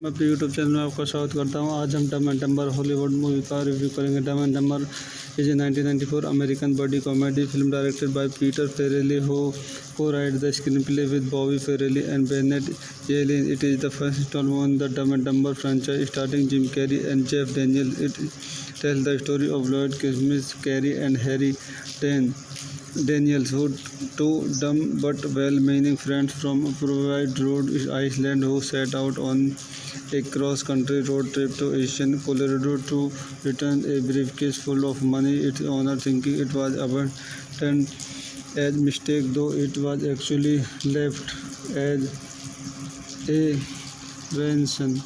मैं अपने YouTube channel में आपका स्वागत करता हूं। आज हम Dumb and Dumber Hollywood movie का रिव्यू करेंगे। Dumb and Dumber is a 1994 American buddy comedy film directed by Peter Farrelly who co-wrote the screenplay with Bobby Farrelly and Bennett Yellen. It is the first installment in the Dumb and Dumber franchise starring Jim Carrey and Jeff Daniels. It tells the story of Lloyd Christmas, Carrey and Harry Daniels, who two dumb but well-meaning friends from Provide Rhode Island who set out on a cross-country road trip to Asian Colorado to return a briefcase full of money its owner, thinking it was abandoned as mistake, though it was actually left as a ransom.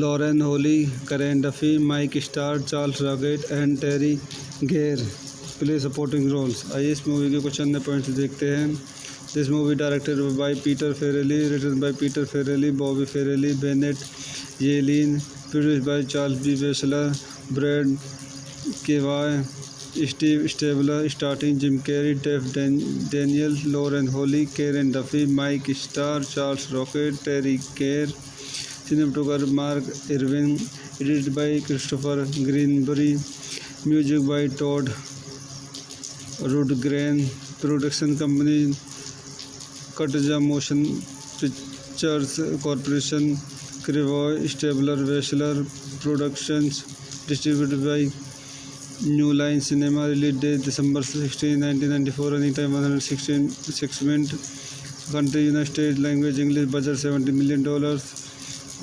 Lauren Holly, Karen Duffy, Mike Starr, Charles Rocket and Terry Gare play supporting roles. आइए इस movie के कुछ अन्य points देखते हैं। This movie directed by Peter Farrelly, written by Peter Farrelly, Bobby Farrelly, Bennett Yellen, produced by Charles B. Wessler, Brad Kavai, Steve Stabler, starring Jim Carrey, Jeff Daniels, Lauren Holly, Karen Duffy, Mike Starr, Charles Rocket, Terry Gare. Cinematographer Mark Irwin, edited by Christopher Greenberry, music by Todd Rundgren, production company Katja Motion Pictures Corporation, Kavai, Stabler, Wessler Productions, distributed by New Line Cinema, release date December 16, 1994, running time 116 minutes, country United States, language English, budget $70 million,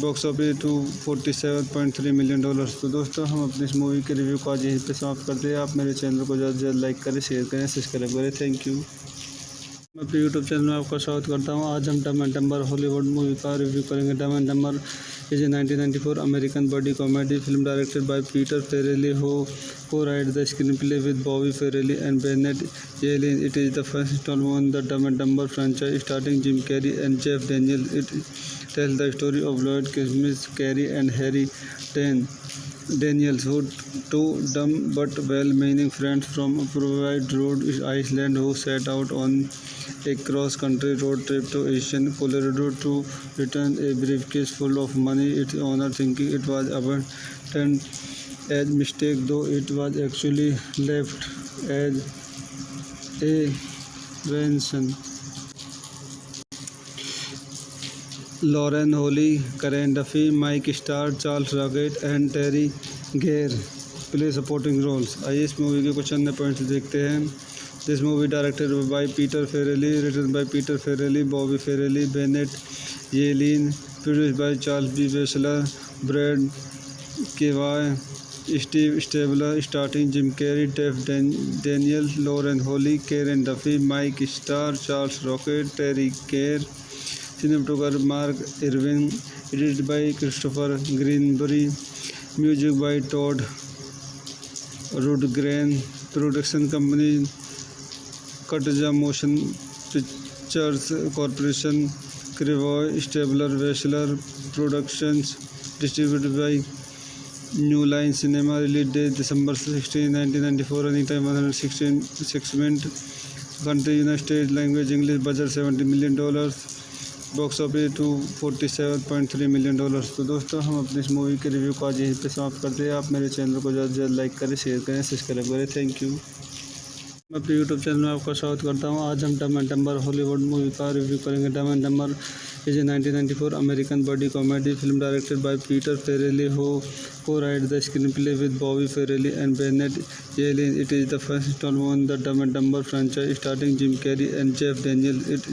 box office $247.3 million. तो दोस्तों हम अपनी इस movie के review को आज यहीं पे समाप्त करते हैं। आप मेरे चैनल को ज़्यादा से ज़्यादा लाइक करें, शेयर करें, सब्सक्राइब करें। Thank you. मैं अपने यूट्यूब चैनल में आपका स्वागत करता हूं। आज हम Dumb and Dumber Hollywood movie का रिव्यू करेंगे। Dumb and Dumber is a 1994 American buddy comedy film directed by Peter Farrelly who co-wrote the screenplay with Bobby Farrelly and Bennett Yellen. It is the first installment in the Dumb and Dumber franchise starring Jim Carrey and Jeff Daniels. It tells the story of Lloyd Christmas, Carrey and Harry Daniels, who two dumb but well-meaning friends from Provide Rhode Island who set out on a cross-country road trip to Asian Colorado to return a briefcase full of money its owner, thinking it was abandoned as mistake, though it was actually left as a ransom. Lauren Holly, Karen Duffy, Mike Starr, Charles Rocket and Terry Gare play supporting roles. आइए इस movie के कुछ अन्य points देखते हैं। This movie directed by Peter Farrelly, written by Peter Farrelly, Bobby Farrelly, Bennett Yellen, produced by Charles B. Wessler, Brad Kavai, Steve Stabler, starring Jim Carrey, Jeff Daniels, Lauren Holly, Karen Duffy, Mike Starr, Charles Rocket, Terry Gare. Cinematographer Mark Irwin, edited by Christopher Greenberry, music by Todd Rundgren, production company Katja Motion Pictures Corporation, Krivoy Stabler Wessler Productions, distributed by New Line Cinema. Release date December 16, 1994. Running time 116 minutes. Country United States. Language English. Budget $70 million. Box office $247.3 million. तो दोस्तों हम अपनी इस movie के review को आज यहीं पे समाप्त करते हैं। आप मेरे चैनल को ज़्यादा से ज़्यादा लाइक करें, शेयर करें, सब्सक्राइब करें। Thank you. मैं अपने यूट्यूब चैनल में आपका स्वागत करता हूं। आज हम Dumb and Dumber Hollywood movie का रिव्यू करेंगे। Dumb and Dumber is a 1994 American buddy comedy film directed by Peter Farrelly who co-wrote the screenplay with Bobby Farrelly and Bennett Yellen. It is the first installment in the Dumb and Dumber franchise starring Jim Carrey and Jeff Daniels. It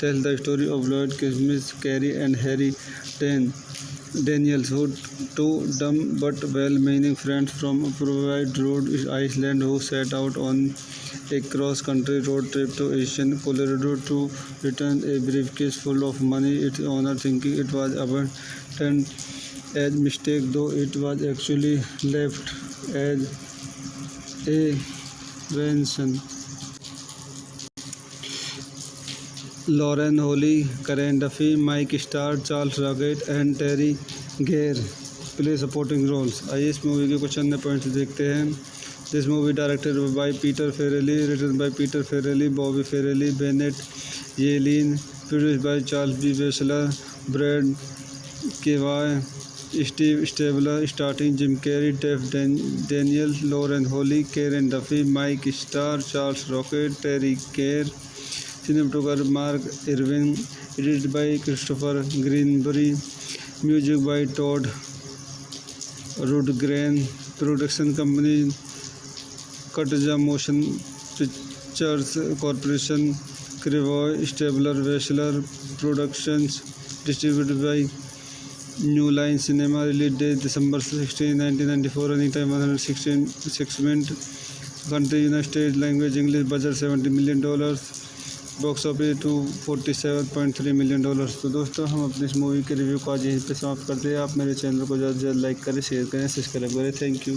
tells the story of Lloyd Christmas, Carrey and Harry Daniels, who two dumb but well-meaning friends from Provide, Rhode Island, who set out on a cross-country road trip to Asian Colorado to return a briefcase full of money. Its owner, thinking it was abandoned as mistake, though it was actually left as a ransom. Lauren Holly, Karen Duffy, Mike Starr, Charles Rocket and Terry Gare play supporting roles. आइए इस movie के कुछ अन्य points देखते हैं। This movie directed by Peter Farrelly, written by Peter Farrelly, Bobby Farrelly, Bennett Yellen, produced by Charles B. Wessler, Brad Kevai, Steve Stabler, starring Jim Carrey, Jeff Daniels, Lauren Holly, Karen Duffy, Mike Starr, Charles Rocket, Terry Gare. Cinematographer Mark Irwin, edited by Christopher Greenberry, music by Todd Rundgren, production company Katja Motion Pictures Corporation, Krivoy Stabler Wessler Productions, distributed by New Line Cinema. Release date December 16, 1994. Running time 116 minutes. Country United States. Language English. Budget $70 million. Box office $247.3 million. तो दोस्तों हम अपनी इस movie के review को आज यहीं पे समाप्त करते हैं। आप मेरे चैनल को ज़्यादा से ज़्यादा लाइक करें, शेयर करें, सब्सक्राइब करें। Thank you.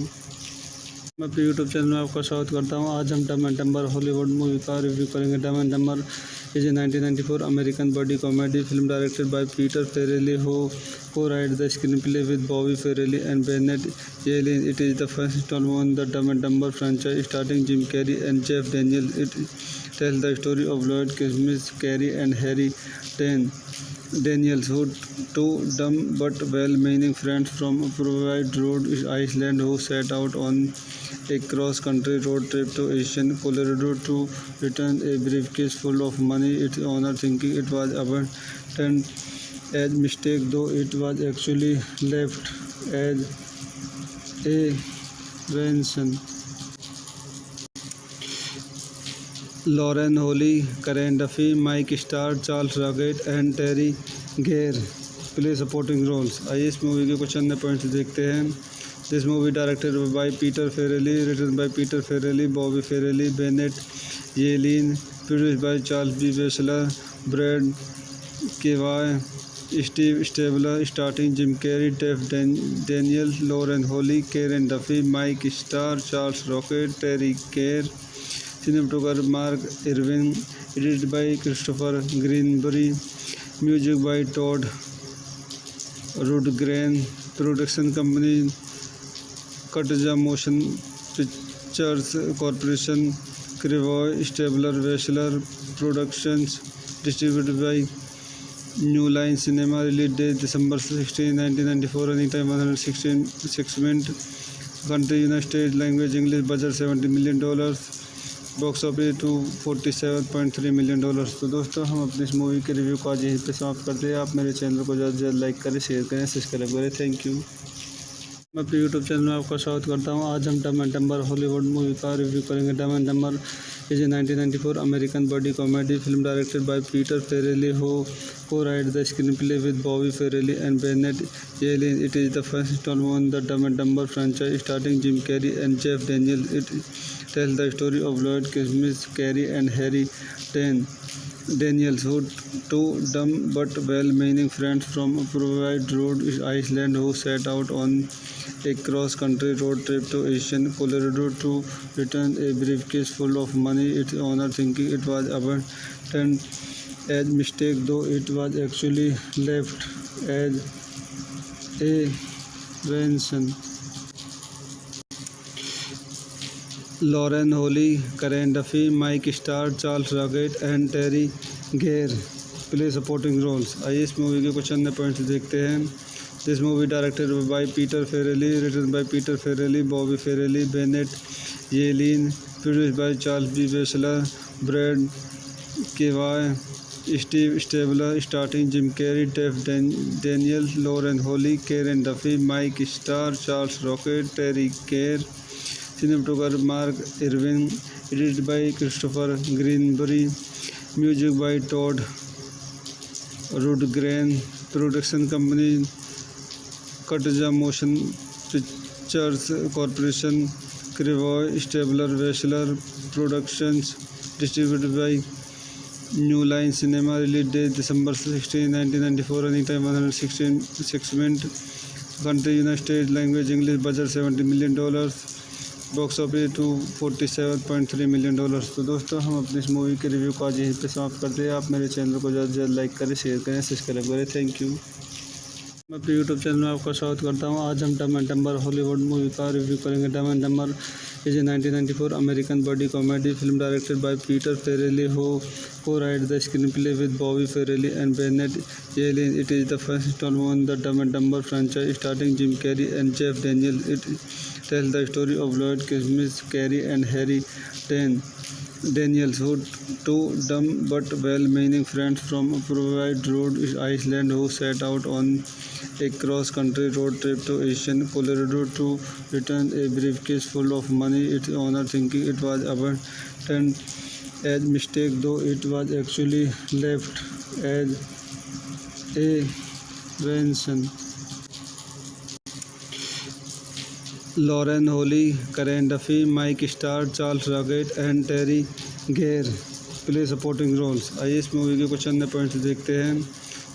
मैं अपने यूट्यूब चैनल में आपका स्वागत करता हूं। आज हम Dumb and Dumber Hollywood movie का रिव्यू करेंगे। Dumb and Dumber is a 1994 American buddy comedy film directed by Peter Farrelly who co-wrote the screenplay with Bobby Farrelly and Bennett Yellen. It is the first installment in the Dumb and Dumber franchise starring Jim Carrey and Jeff Daniels. It tells the story of Lloyd Christmas, Carrey and Harry Daniels, who two dumb but well-meaning friends from Provide, Rhode Island, who set out on a cross-country road trip to Asian Colorado to return a briefcase full of money. Its owner, thinking it was abandoned as mistake, though it was actually left as a ransom. Lauren Holly, Karen Duffy, Mike Starr, Charles Rocket and Terry Gare play supporting roles. आइए इस movie के कुछ अन्य points देखते हैं। This movie directed by Peter Farrelly, written by Peter Farrelly, Bobby Farrelly, Bennett Yellen, produced by Charles B. Wessler, Brad Kevai, Steve Stabler, starring Jim Carrey, Jeff Daniels, Lauren Holly, Karen Duffy, Mike Starr, Charles Rocket, Terry Gare. Cinematographer Mark Irwin, edited by Christopher Greenberry, music by Todd Rundgren, production company Katja Motion Pictures Corporation, Krivoy Stabler Wessler Productions, distributed by New Line Cinema. Release date December 16, 1994. Running time 116 minutes. Country United States. Language English. Budget $70 million. Box office $247.3 million. तो दोस्तों हम अपनी इस movie के review को आज यहीं पे समाप्त करते हैं। आप मेरे चैनल को ज़्यादा से ज़्यादा लाइक करें, शेयर करें, सब्सक्राइब करें। Thank you. मैं अपने यूट्यूब चैनल में आपका स्वागत करता हूं। आज हम Dumb and Dumber Hollywood movie का रिव्यू करेंगे। Dumb and Dumber is a 1994 American buddy comedy film directed by Peter Farrelly who co-wrote the screenplay with Bobby Farrelly and Bennett Yellen. It is the first installment in the Dumb and Dumber franchise starring Jim Carrey and Jeff Daniels. It tells the story of Lloyd Christmas, Carrey and Harry Daniels, who two dumb but well-meaning friends from Provide, Rhode Island, who set out on a cross-country road trip to Asian Colorado to return a briefcase full of money. Its owner, thinking it was abandoned as mistake, though it was actually left as a invention. Lauren Holly, Karen Duffy, Mike Starr, Charles Rocket and Terry Gare play supporting roles. आइए इस movie के कुछ अन्य points देखते हैं. This movie directed by Peter Farrelly, written by Peter Farrelly, Bobby Farrelly, Bennett Yelin, produced by Charles B. Batchelor, Brad Kavai, Steve Stabler, starring Jim Carrey, Jeff Daniels, Lauren Holly, Karen Duffy, Mike Starr, Charles Rocket, Terry Gare. Cinematographer Mark Irwin, edited by Christopher Greenberry, music by Todd Rundgren, production company Katja Motion Pictures Corporation, Cravoy Stabler Batchelor Productions, distributed by New Line Cinema, release date December 16, 1994, running time 116 minutes, country United States, language English, budget $70 million, box office $247.3 million. तो दोस्तों हम अपनी इस movie के review को आज यहीं पे समाप्त करते हैं. आप मेरे चैनल को ज़्यादा से ज़्यादा लाइक करें, शेयर करें, सब्सक्राइब करें. Thank you. मैं अपने यूट्यूब चैनल में आपका स्वागत करता हूं. आज हम Dumb and Dumber Hollywood movie का रिव्यू करेंगे. Dumb and Dumber is a 1994 American buddy comedy film directed by Peter Farrelly who co-wrote the screenplay with Bobby Farrelly and Bennett Yelin. It is the first installment in the Dumb and Dumber franchise starring Jim Carrey and Jeff Daniels. It tells the story of Lloyd Christmas, Carrey and Harry Daniels, who two dumb but well-meaning friends from Provide, Rhode Island, who set out on a cross-country road trip to Asian Colorado to return a briefcase full of money. Its owner, thinking it was abandoned as mistake, though it was actually left as a ransom. Lauren Holly, Karen Duffy, Mike Starr, Charles Rocket and Terry Gare play supporting roles. आइए इस movie के कुछ अन्य points देखते हैं.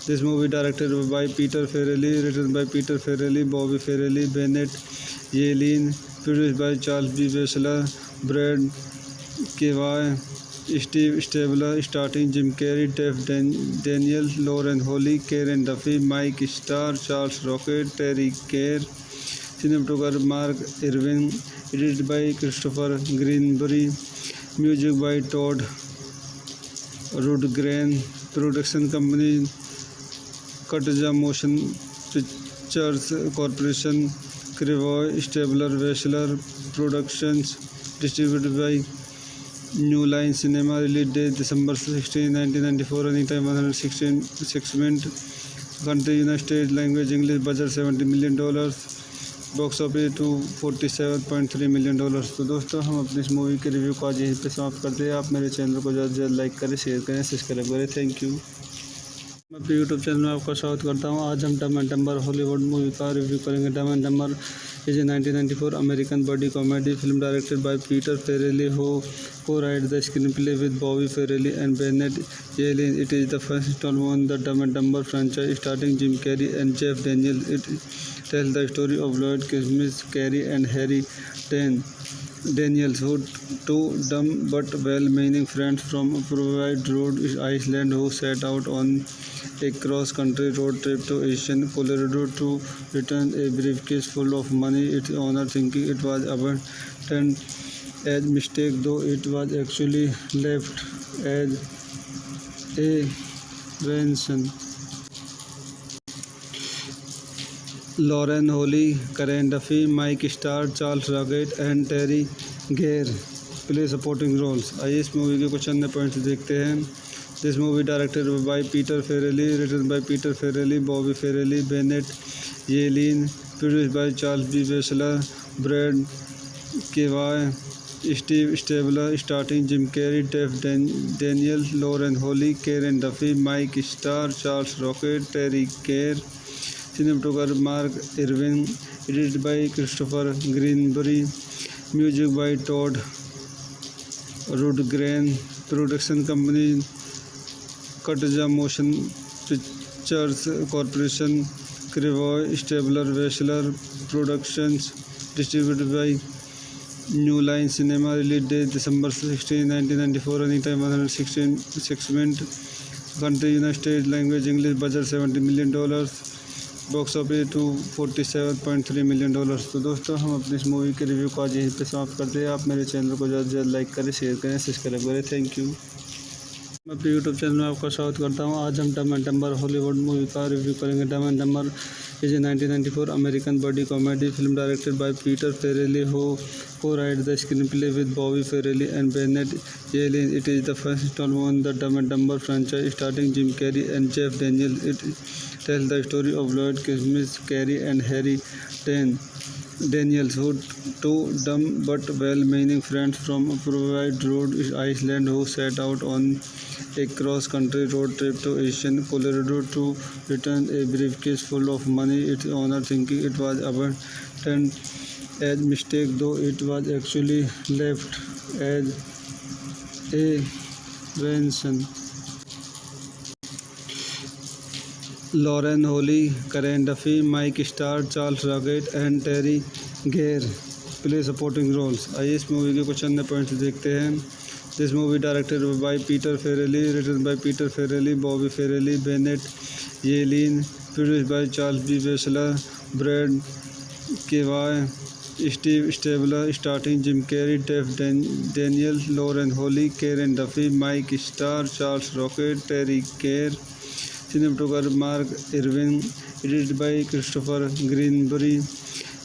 This movie directed by Peter Farrelly, written by Peter Farrelly, Bobby Farrelly, Bennett Yelin, produced by Charles B. Batchelor, Brad Kavai, Steve Stabler, starring Jim Carrey, Jeff Daniels, Lauren Holly, Karen Duffy, Mike Starr, Charles Rocket, Terry Gare. Cinematographer Mark Irwin, edited by Christopher Greenberry, music by Todd Rundgren, production company Katja Motion Pictures Corporation, Cravoy Stabler Batchelor Productions, distributed by New Line Cinema, release date December 16, 1994, running time 116 minutes, country United States, language English, budget $70 million, box office $247.3 million. तो दोस्तों हम अपनी इस movie के review को आज यहीं पे समाप्त करते हैं. आप मेरे चैनल को ज़्यादा से ज़्यादा लाइक करें, शेयर करें, सब्सक्राइब करें. Thank you. मैं अपने यूट्यूब चैनल में आपका स्वागत करता हूं. आज हम Dumb and Dumber Hollywood movie का रिव्यू करेंगे. Dumb and Dumber is a 1994 American buddy comedy film directed by Peter Farrelly who co-wrote the screenplay with Bobby Farrelly and Bennett Yelin. It is the first installment in the Dumb and Dumber franchise starring Jim Carrey and Jeff Daniels. It tells the story of Lloyd Christmas, Carrey and Harry Daniels, who two dumb but well-meaning friends from Provide, Rhode Island, who set out on a cross-country road trip to Asian Colorado to return a briefcase full of money. Its owner, thinking it was abandoned as mistake, though it was actually left as a ransom. Lauren Holly, Karen Duffy, Mike Starr, Charles Rocket and Terry Gare play supporting roles. आइए इस movie के कुछ अन्य points देखते हैं. This movie directed by Peter Farrelly, written by Peter Farrelly, Bobby Farrelly, Bennett Yelin, produced by Charles B. Batchelor, Brad Kavai, Steve Stabler, starring Jim Carrey, Jeff Daniels, Lauren Holly, Karen Duffy, Mike Starr, Charles Rocket, Terry Gare. Cinematographer Mark Irwin, edited by Christopher Greenberry, music by Todd Rundgren, production company Katja Motion Pictures Corporation, Cravoy Stabler Batchelor Productions, distributed by New Line Cinema, release date December 16, 1994, running time 116 minutes, Country United States. Language English. Budget $70 million. Box office $247.3 million। तो दोस्तों हम अपनी इस movie के review को आज यहीं पे समाप्त करते हैं। आप मेरे चैनल को ज़्यादा से ज़्यादा लाइक करें, शेयर करें, सब्सक्राइब करें। Thank you. मैं अपने यूट्यूब चैनल में आपका स्वागत करता हूं। आज हम Dumb and Dumber Hollywood movie का रिव्यू करेंगे। Dumb and Dumber is a 1994 American buddy comedy film directed by Peter Farrelly who co-wrote the screenplay with Bobby Farrelly and Bennett Yellen. It is the first installment in the Dumb and Dumber franchise starring Jim Carrey and Jeff Daniels. It tells the story of Lloyd Christmas, Carrey and Harry Daniels, who two dumb but well-meaning friends from Provide, Rhode Island, who set out on a cross-country road trip to Asian Colorado to return a briefcase full of money. Its owner, thinking it was abandoned as mistake, though it was actually left as a ransom. Lauren Holly, Karen Duffy, Mike Starr, Charles Rocket and Terry Gare play supporting roles। आइए इस movie के कुछ अन्य points देखते हैं। This movie directed by Peter Farrelly, written by Peter Farrelly, Bobby Farrelly, Bennett Yellin, produced by Charles B Wessler, Brad Krevoy, Steve Stabler, starting Jim Carrey, Jeff Daniel, Lauren Holly, Karen Duffy, Mike Starr, Charles Rocket, Teri Garr. Cinematographer Mark Irwin, edited by Christopher Greenbury,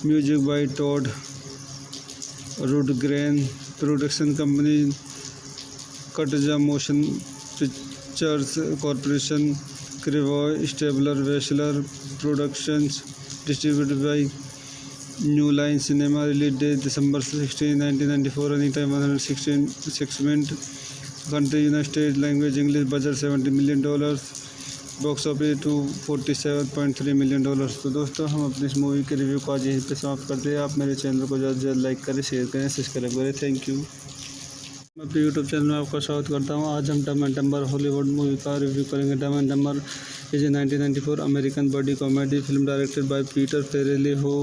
music by Todd Rundgren, production company Katja Motion Pictures Corporation, Krevoy Stabler Wessler Productions, distributed by New Line Cinema. Release date December 16, 1994। Running time 166 minute. Country United States. Language English. Budget $70 million। Box office $247.3 million। तो दोस्तों हम अपनी इस movie के review को आज यहीं पे समाप्त करते हैं। आप मेरे चैनल को ज़्यादा से ज़्यादा लाइक करें, शेयर करें, सब्सक्राइब करें। Thank you. मैं अपने यूट्यूब चैनल में आपका स्वागत करता हूं। आज हम Dumb and Dumber Hollywood movie का रिव्यू करेंगे। Dumb and Dumber is a 1994 American buddy comedy film directed by Peter Farrelly who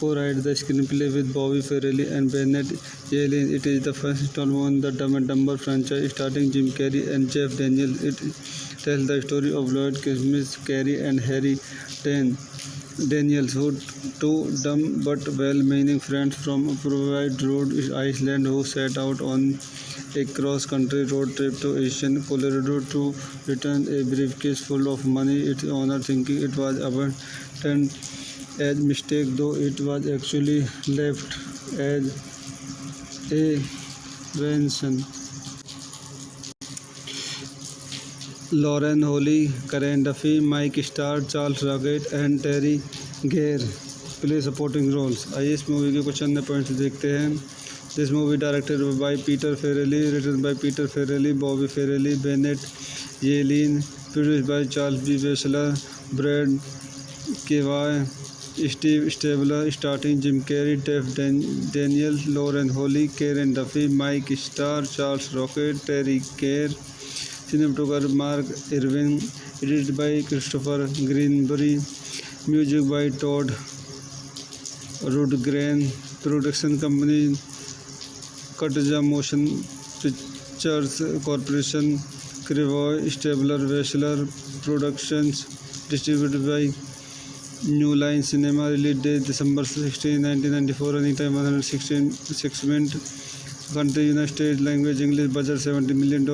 co-wrote the screenplay with Bobby Farrelly and Bennett Yellen. It is the first installment in the Dumb and Dumber franchise starring Jim Carrey and Jeff Daniels. It tells the story of Lloyd Christmas, Carrey and Harry Daniels, who two dumb but well-meaning friends from Provide, Rhode Island, who set out on a cross-country road trip to Asian Colorado to return a briefcase full of money. Its owner, thinking it was abandoned as mistake, though it was actually left as a ransom. Lauren Holly, Karen Duffy, Mike Starr, Charles Rocket and Terry Gare play supporting roles। आइए इस movie के कुछ अन्य points देखते हैं। This movie directed by Peter Farrelly, written by Peter Farrelly, Bobby Farrelly, Bennett Yellin, produced by Charles B Wessler, Brad Krevoy, Steve Stabler, starting Jim Carrey, Jeff Daniel, Lauren Holly, Karen Duffy, Mike Starr, Charles Rocket, Teri Garr. Cinematographer Mark Irwin, edited by Christopher Greenbury, music by Todd Rundgren, production company Katja Motion Pictures Corporation, Krevoy Stabler Wessler Productions, distributed by New Line Cinema. Release date December 16, 1994। Running time 166 minute. Country United States. Language English. Budget $70 million।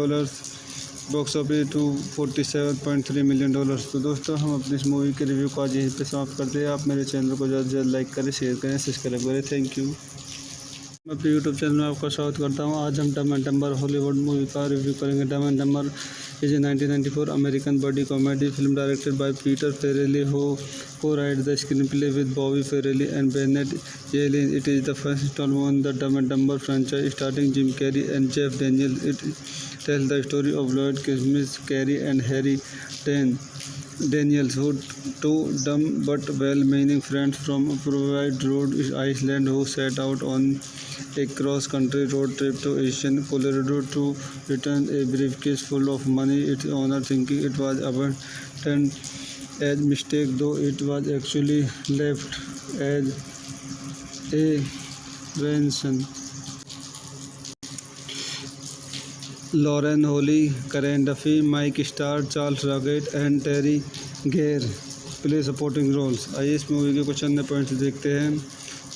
Box office $247.3 million। तो दोस्तों हम अपनी इस movie के review को आज यहीं पे समाप्त करते हैं। आप मेरे चैनल को ज़्यादा से ज़्यादा लाइक करें, शेयर करें, सब्सक्राइब करें। Thank you. मैं अपने यूट्यूब चैनल में आपका स्वागत करता हूं। आज हम Dumb and Dumber Hollywood movie का रिव्यू करेंगे। Dumb and Dumber is a 1994 American buddy comedy film directed by Peter Farrelly who co-wrote the screenplay with Bobby Farrelly and Bennett Yellen. It is the first installment in the Dumb and Dumber franchise starring Jim Carrey and Jeff Daniels. It tells the story of Lloyd Christmas, Carrey and Harry Daniels, who two dumb but well-meaning friends from Provide, Rhode Island, who set out on a cross-country road trip to Asian Colorado to return a briefcase full of money. Its owner, thinking it was abandoned as mistake, though it was actually left as a ransom। Lauren Holly, Karen Duffy, Mike Starr, Charles Rocket and Teri Garr play supporting roles. आइए इस movie के कुछ अन्य points देखते हैं।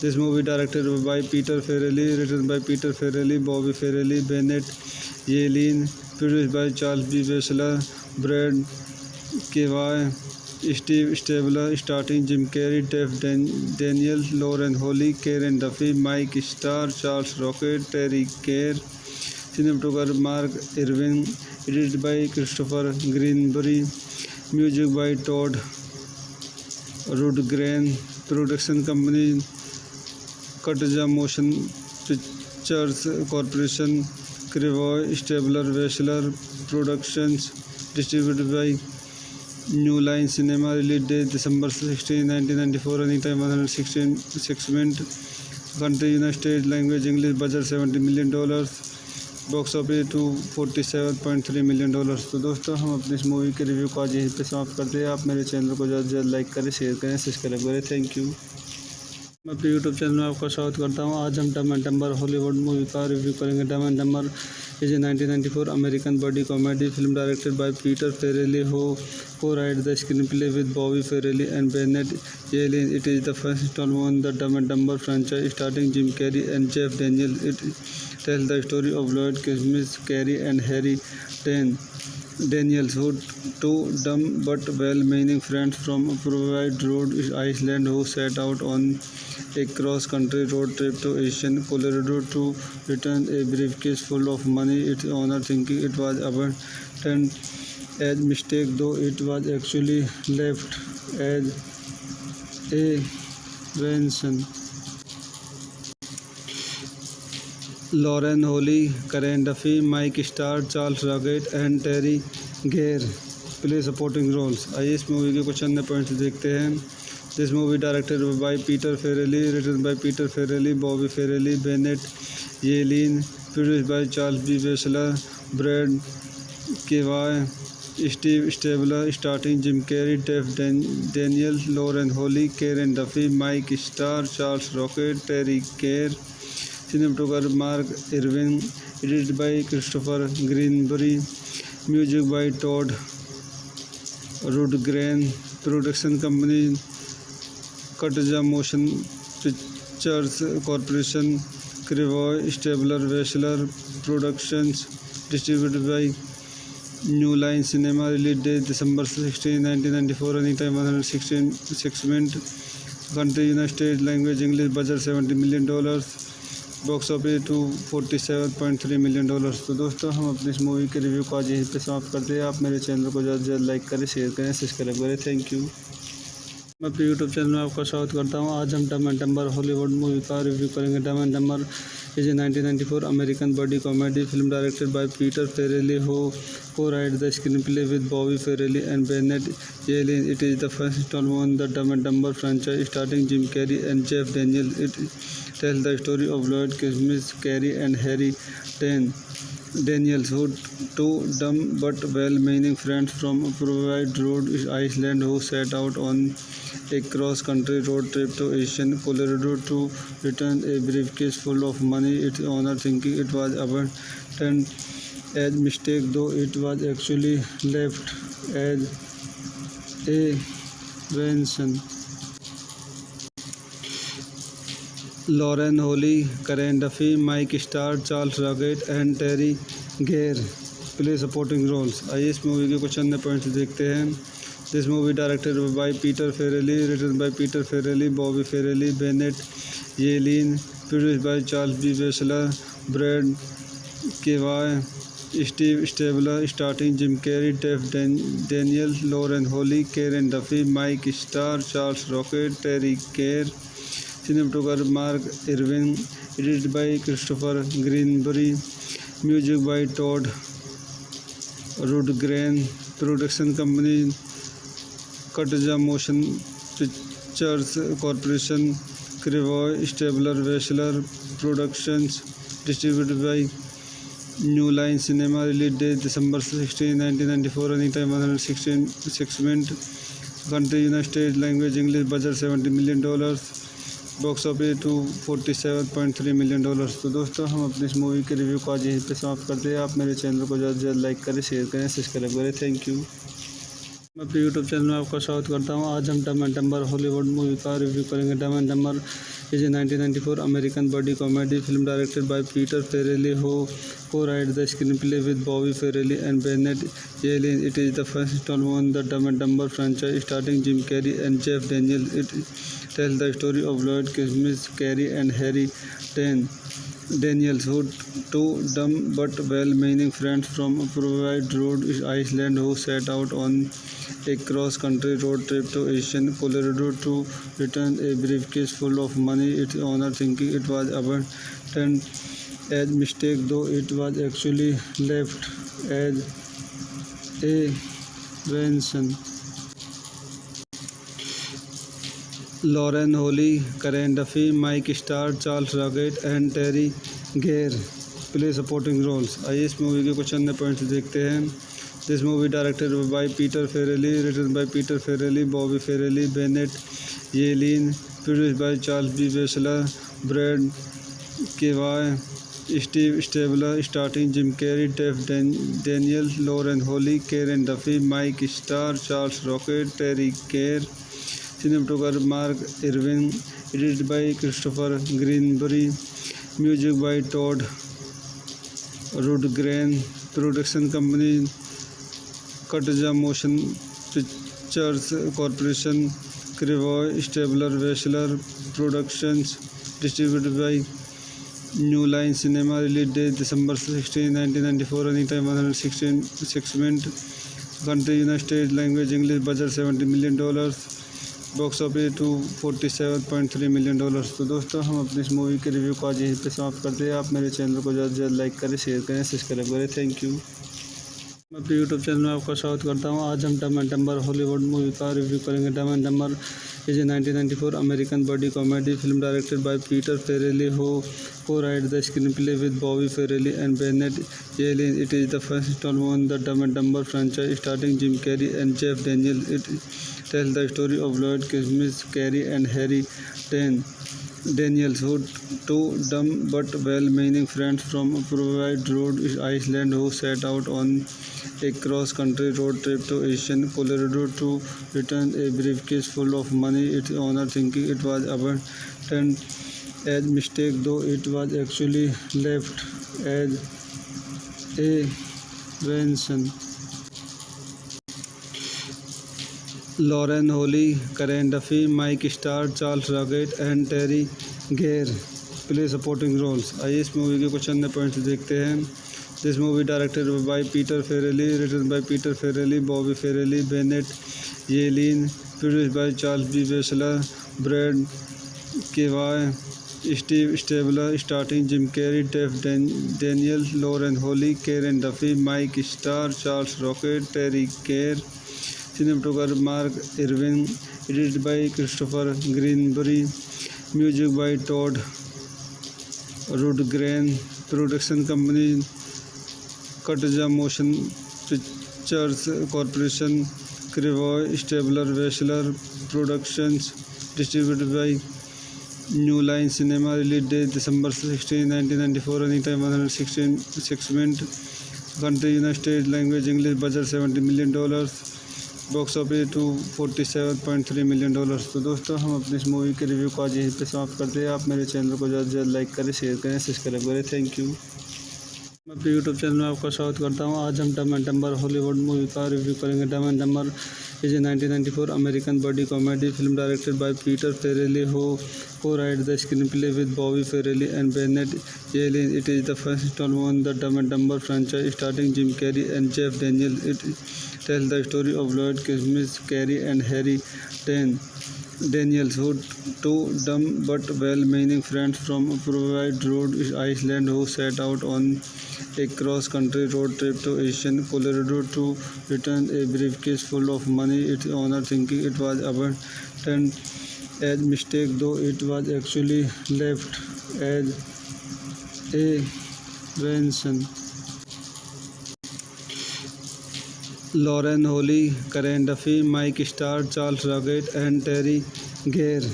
This movie directed by Peter Farrelly, written by Peter Farrelly, Bobby Farrelly, Bennett Yellin, produced by Charles B Wessler, Brad Krevoy, Steve Stabler, starting Jim Carrey, Jeff Daniel, Lauren Holly, Karen Duffy, Mike Starr, Charles Rocket, Teri Garr, cinematographer Mark Irwin, edited by Christopher Greenbury, music by Todd Rundgren, production company Katja Motion Pictures Corporation, Crevoy Stabler Weschler Productions, distributed by New Line Cinema, release date December 16, 1994, running time 116 minutes, country United States, language English, budget $70 million, box office $247.3 million. तो दोस्तों हम अपनी इस movie के review को आज यहीं पे समाप्त करते हैं। आप मेरे चैनल को ज़्यादा से ज़्यादा लाइक करें, शेयर करें, सब्सक्राइब करें। Thank you. मैं अपने यूट्यूब चैनल में आपका स्वागत करता हूं। आज हम Dumb and Dumber Hollywood movie का रिव्यू करेंगे। Dumb and Dumber is a 1994 American buddy comedy film directed by Peter Farrelly who co-wrote the screenplay with Bobby Farrelly and Bennett Yelin. It is the first installment in the Dumb and Dumber franchise starring Jim Carrey and Jeff Daniels. It tells the story of Lloyd Christmas, Carrey and Harry Daniels, who two dumb but well-meaning friends from Provide Rhode Island who set out on a cross-country road trip to Asian Colorado to return a briefcase full of money. Its owner, thinking it was abandoned as mistake, though it was actually left as a ransom. Lauren Holly, Karen Duffy, Mike Starr, Charles Rocket and Teri Garr play supporting roles. आइए इस movie के कुछ अन्य points देखते हैं। This movie directed by Peter Farrelly, written by Peter Farrelly, Bobby Farrelly, Bennett Yellin, produced by Charles B Wessler, Brad Krevoy, Steve Stabler, starting Jim Carrey, Jeff Daniel, Lauren Holly, Karen Duffy, Mike Starr, Charles Rocket, Teri Garr, cinematographer Mark Irwin, edited by Christopher Greenbury, music by Todd Rundgren, production company Katja Motion Pictures Corporation, Crevoy Stabler Weschler Productions, distributed by New Line Cinema, release date December 16, 1994, running time 116 minutes, country United States, language English, budget $70 million, box office $247.3 million. तो दोस्तों हम अपनी इस movie के review को आज यहीं पे समाप्त करते हैं। आप मेरे चैनल को ज़्यादा से ज़्यादा लाइक करें, शेयर करें, सब्सक्राइब करें। Thank you. मैं अपने यूट्यूब चैनल में आपका स्वागत करता हूं। आज हम Dumb and Dumber Hollywood movie का रिव्यू करेंगे। Dumb and Dumber is a 1994 American buddy comedy film directed by Peter Farrelly who co-wrote the screenplay with Bobby Farrelly and Bennett Yelin. It is the first installment in the Dumb and Dumber franchise starring Jim Carrey and Jeff Daniels. It tells the story of Lloyd Christmas, Carrey and Harry Daniels, who two dumb but well-meaning friends from Provide Rhode Island who set out on a cross-country road trip to Asian Colorado to return a briefcase full of money. Its owner, thinking it was abandoned as mistake, though it was actually left as a ransom. Lauren Holly, Karen Duffy, Mike Starr, Charles Rocket and Teri Garr play supporting roles. आइए इस movie के कुछ अन्य points देखते हैं। This movie directed by Peter Farrelly, written by Peter Farrelly, Bobby Farrelly, Bennett Yellin, produced by Charles B Wessler, Brad Krevoy, Steve Stabler, starting Jim Carrey, Jeff Daniel, Lauren Holly, Karen Duffy, Mike Starr, Charles Rocket, Teri Garr, cinematographer Mark Irwin, edited by Christopher Greenbury, music by Todd Rundgren, production company Katja Motion Pictures Corporation, Crevoy Stabler Weschler Productions, distributed by New Line Cinema, release date December 16, 1994, running time 116 minutes, country United States, language English, budget $70 million, box office $247.3 million. तो दोस्तों हम अपनी इस movie के review को आज यहीं पे समाप्त करते हैं। आप मेरे चैनल को ज़्यादा से ज़्यादा लाइक करें, शेयर करें, सब्सक्राइब करें। Thank you. मैं अपने यूट्यूब चैनल में आपका स्वागत करता हूं। आज हम Dumb and Dumber Hollywood movie का रिव्यू करेंगे। Dumb and Dumber is a 1994 American buddy comedy film directed by Peter Farrelly who co-wrote the screenplay with Bobby Farrelly and Bennett Yellen. It is the first installment in the Dumb and Dumber franchise starring Jim Carrey and Jeff Daniels. It tells the story of Lloyd Christmas, Carrey and Harry Daniels, who two dumb but well-meaning friends from Provide Rhode Island who set out on a cross-country road trip to Asian Colorado to return a briefcase full of money. Its owner, thinking it was abandoned as mistake, though it was actually left as a ransom. Lauren Holly, Karen Duffy, Mike Starr, Charles Rocket and Terry Gare play supporting roles. आइए इस movie के कुछ अन्य points देखते हैं। This movie directed by Peter Farrelly, written by Peter Farrelly, Bobby Farrelly, Bennett Yellen, produced by Charles B. Batchelor, Brad Kavai, Steve Stabler, starring Jim Carrey, Jeff Daniels, Lauren Holly, Karen Duffy, Mike Starr, Charles Rocket, Terry Gare. Cinematographer Mark Irwin, edited by Christopher Greenberry, music by Todd Rundgren, production company Katja Motion Pictures Corporation, Crevoi Stabler Batchelor Productions, distributed by New Line Cinema, release date December 16, 1994, running time 116 minutes, country United States, language English, budget $70 million, box office $247.3 million. तो दोस्तों हम अपनी इस movie के review को आज यहीं पे समाप्त करते हैं। आप मेरे चैनल को ज़्यादा से ज़्यादा लाइक करें, शेयर करें, सब्सक्राइब करें। Thank you. मैं अपने यूट्यूब चैनल में आपका स्वागत करता हूं। आज हम Dumb and Dumber Hollywood movie का रिव्यू करेंगे। Dumb and Dumber is a 1994 American buddy comedy film directed by Peter Farrelly who co-wrote the screenplay with Bobby Farrelly and Bennett Yellen. It is the first installment in the Dumb and Dumber franchise starring Jim Carrey and Jeff Daniels. It tells the story of Lloyd Christmas, Carrey and Harry Daniels, who two dumb but well-meaning friends from Provide Rhode Island who set out on a cross-country road trip to Asian Colorado to return a briefcase full of money. Its owner, thinking it was abandoned as mistake, though it was actually left as a ransom. Lauren Holly, Karen Duffy, Mike Starr, Charles Rocket and Terry Gare play supporting roles. आइए इस movie के कुछ अन्य points देखते हैं। This movie directed by Peter Farrelly, written by Peter Farrelly, Bobby Farrelly, Bennett Yellen, produced by Charles B. Batchelor, Brad Kavai, Steve Stabler, starring Jim Carrey, Jeff Daniels, Lauren Holly, Karen Duffy, Mike Starr, Charles Rocket, Terry Gare. Cinematographer Mark Irwin, edited by Christopher Greenberry, music by Todd Rundgren, production company Katja Motion Pictures Corporation, Crevoi Stabler Batchelor Productions, distributed by New Line Cinema, release date December 16, 1994, running time 116 minutes, country United States, language English, budget $70 million, box office $247.3 million. तो दोस्तों हम अपनी इस movie के review को आज यहीं पे समाप्त करते हैं। आप मेरे चैनल को ज़्यादा से ज़्यादा लाइक करें, शेयर करें, सब्सक्राइब करें। Thank you. मैं अपने यूट्यूब चैनल में आपका स्वागत करता हूं। आज हम Dumb and Dumber Hollywood movie का रिव्यू करेंगे। Dumb and Dumber is a 1994 American buddy comedy film directed by Peter Farrelly who co-wrote the screenplay with Bobby Farrelly and Bennett Yellen. It is the first installment in the Dumb and Dumber franchise starring Jim Carrey and Jeff Daniels. It tells the story of Lloyd Christmas, Carrey and Harry Daniels, who two dumb but well-meaning friends from Provide Rhode Island who set out on a cross-country road trip to Asian Colorado to return a briefcase full of money. Its owner, thinking it was abandoned as mistake, though it was actually left as a ransom. Lauren Holly, Karen Duffy, Mike Starr, Charles Rocket and Terry Gare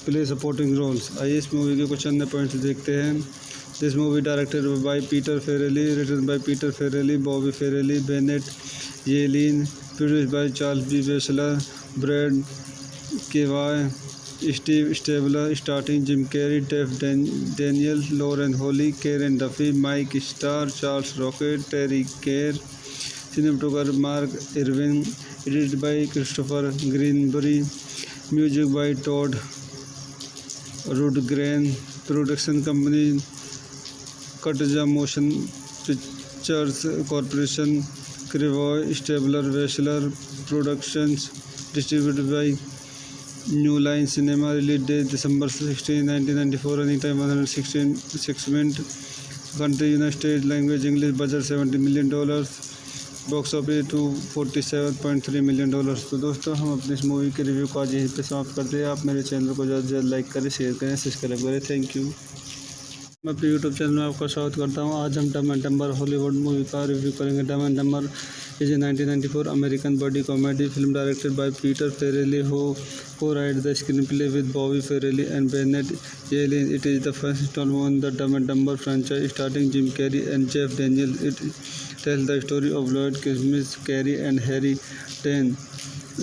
play supporting roles. आइए इस movie के कुछ अन्य points देखते हैं। This movie directed by Peter Farrelly, written by Peter Farrelly, Bobby Farrelly, Bennett Yellin, produced by Charles B Wessler, Brad Krevoy, Steve Stabler, starting Jim Carrey, Jeff Daniel, Lauren Holly, Karen Duffy, Mike Starr, Charles Rocket, Teri Garr, cinematographer Mark Irwin, edited by Christopher Greenbury, music by Todd Rundgren, production company Katja Motion Pictures Corporation, Krevoy Stabler Wessler Productions, distributed by New Line Cinema, release date December 16, 1994, running time 116 minutes, country United States, language English, budget $70 million, box office $247.3 million. तो दोस्तों हम अपनी इस movie के review को आज यहीं पे समाप्त करते हैं। आप मेरे चैनल को ज़्यादा से ज़्यादा लाइक करें, शेयर करें, सब्सक्राइब करें। Thank you. मैं अपने यूट्यूब चैनल में आपका स्वागत करता हूं। आज हम Dumb and Dumber Hollywood movie का रिव्यू करेंगे। Dumb and Dumber is a 1994 American buddy comedy film directed by Peter Farrelly who co-wrote the screenplay with Bobby Farrelly and Bennett Yellen. It is the first installment in the Dumb and Dumber franchise starring Jim Carrey and Jeff Daniels. It tells the story of Lloyd Christmas, Carrey and Harry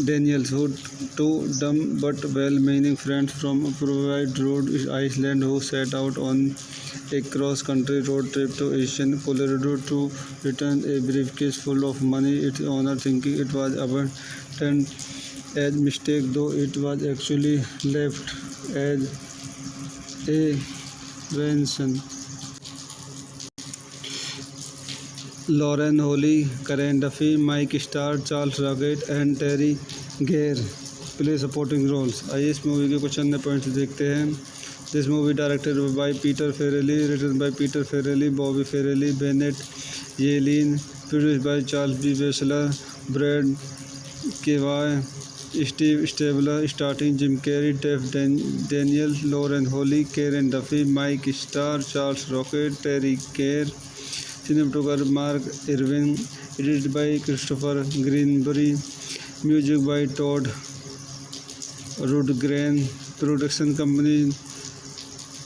Daniels, who two dumb but well-meaning friends from Provide, Rhode Island, who set out on a cross-country road trip to Asian Colorado to return a briefcase full of money its owner, thinking it was abandoned as mistake, though it was actually left as a ransom. Lauren Holly, Karen Duffy, Mike Starr, Charles Rocket and Terry Gare play supporting roles. आइए इस movie के कुछ अन्य points देखते हैं। This movie directed by Peter Farrelly, written by Peter Farrelly, Bobby Farrelly, Bennett Yellin, produced by Charles B Wessler, Brad Krevoy, Steve Stabler, starting Jim Carrey, Jeff Daniel, Lauren Holly, Karen Duffy, Mike Starr, Charles Rocket, Teri Garr, cinematographer Mark Irwin, edited by Christopher Greenbury, music by Todd Rundgren, production company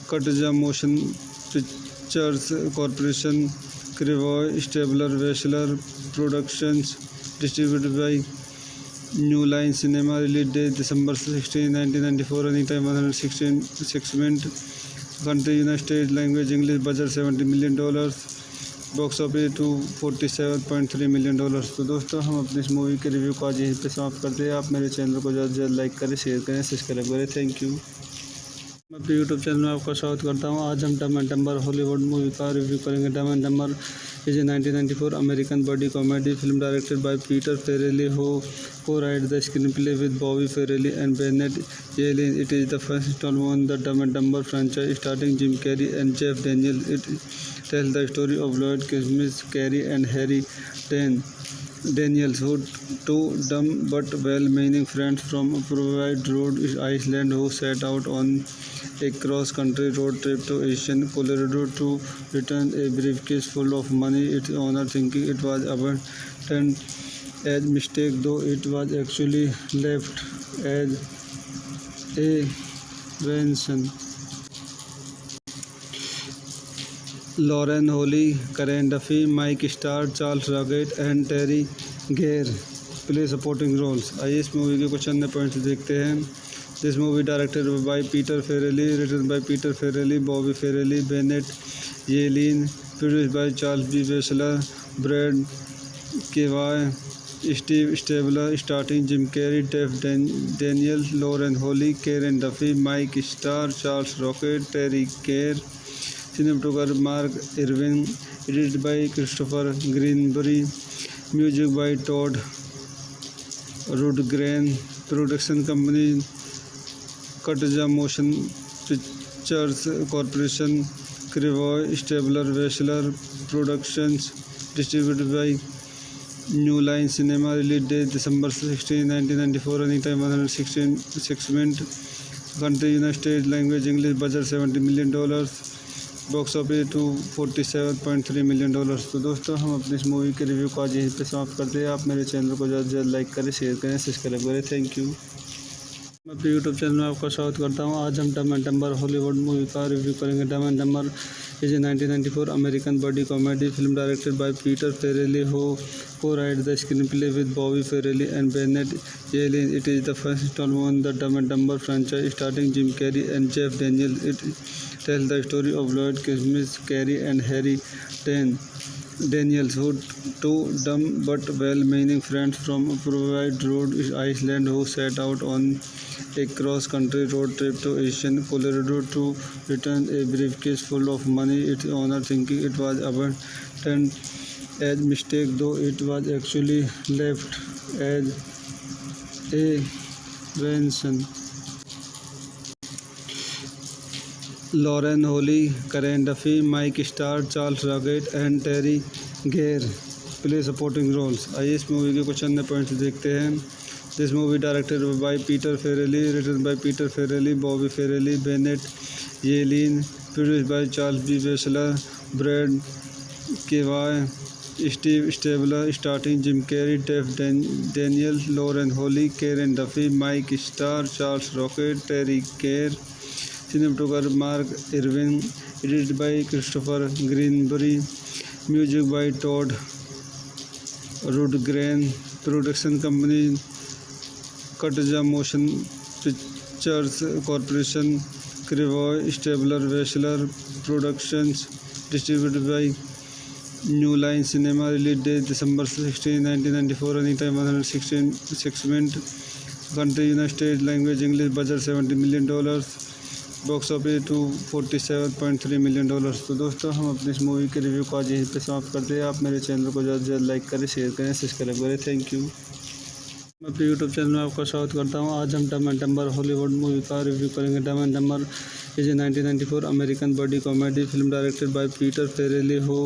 Katja Motion Pictures Corporation, Krevoy Stabler Wessler Productions, distributed by New Line Cinema, release date December 16, 1994, running time 116 minutes, country United States, language English, budget $70 million, box office $247.3 million. तो दोस्तों हम अपनी इस movie के review को आज यहीं पे समाप्त करते हैं। आप मेरे चैनल को ज़्यादा से ज़्यादा लाइक करें, शेयर करें, सब्सक्राइब करें। Thank you. मैं अपने यूट्यूब चैनल में आपका स्वागत करता हूं। आज हम Dumb and Dumber Hollywood movie का रिव्यू करेंगे। Dumb and Dumber is a 1994 American buddy comedy film directed by Peter Farrelly who co-wrote the screenplay with Bobby Farrelly and Bennett Yellen. It is the first installment in the Dumb and Dumber franchise starring Jim Carrey and Jeff Daniels. It tells the story of Lloyd Christmas, Carrey and Harry Daniels, who two dumb but well-meaning friends from Provide, Rhode Island, who set out on a cross-country road trip to Asian Colorado to return a briefcase full of money its owner, thinking it was abandoned as mistake, though it was actually left as a ransom. Lauren Holly, Karen Duffy, Mike Starr, Charles Rocket and Terry Gare play supporting roles. आइए इस movie के कुछ अन्य points देखते हैं। This movie directed by Peter Farrelly, written by Peter Farrelly, Bobby Farrelly, Bennett Yellin, produced by Charles B Wessler, Brad Krevoy, Steve Stabler, starting Jim Carrey, Jeff Daniel, Lauren Holly, Karen Duffy, Mike Starr, Charles Rocket, Teri Garr, cinematographer Mark Irwin, edited by Christopher Greenbury, music by Todd Rundgren, production company Katja Motion Pictures Corporation, Krevoy Stabler Wessler Productions, distributed by New Line Cinema, release date December 16, 1994, running time 116 minutes, country United States, language English, budget $70 million, box office $247.3 million. तो दोस्तों हम अपनी इस movie के review को आज यहीं पे समाप्त करते हैं। आप मेरे चैनल को ज़्यादा से ज़्यादा लाइक करें, शेयर करें, सब्सक्राइब करें। Thank you. मैं मैं अपने यूट्यूब चैनल में आपका स्वागत करता हूं। आज हम Dumb and Dumber Hollywood movie का रिव्यू करेंगे। Dumb and Dumber is a 1994 American buddy comedy film directed by Peter Farrelly who co-wrote the screenplay with Bobby Farrelly and Bennett Yellen. It is the first installment in the Dumb and Dumber franchise starring Jim Carrey and Jeff Daniels. It tells the story of Lloyd Christmas, Carrey and Harry Daniels, who two dumb but well-meaning friends from Provide Rhode Island who set out on a cross-country road trip to Asian Colorado to return a briefcase full of money. Its owner, thinking it was abandoned as mistake, though it was actually left as a ransom. Lauren Holly, Karen Duffy, Mike Starr, Charles Rocket and Terry Gare play supporting roles. आइए इस movie के कुछ अन्य points देखते हैं। This movie directed by Peter Farrelly, written by Peter Farrelly, Bobby Farrelly, Bennett Yellen, produced by Charles B. Batchelor, Brad Kavai, Steve Stabler, starring Jim Carrey, Jeff Daniels, Lauren Holly, Karen Duffy, Mike Starr, Charles Rocket, Terry Gare. Cinematographer Mark Irwin, edited by Christopher Greenberry, music by Todd Rundgren, production company Katja Motion Pictures Corporation, Crevaux Stabler Batchelor Productions, distributed by New Line Cinema, release date December 16, 1994, running time 116 minutes, country United States, language English, budget $70 million, box office $247.3 million. तो दोस्तों, हम अपनी इस movie के review को आज यहीं पे समाप्त करते हैं। आप मेरे चैनल को ज़्यादा से ज़्यादा लाइक करें, शेयर करें, सब्सक्राइब करें। Thank you. मैं अपने यूट्यूब चैनल में आपका स्वागत करता हूं। आज हम Dumb and Dumber Hollywood movie का रिव्यू करेंगे। Dumb and Dumber is a 1994 American buddy comedy film directed by Peter Farrelly who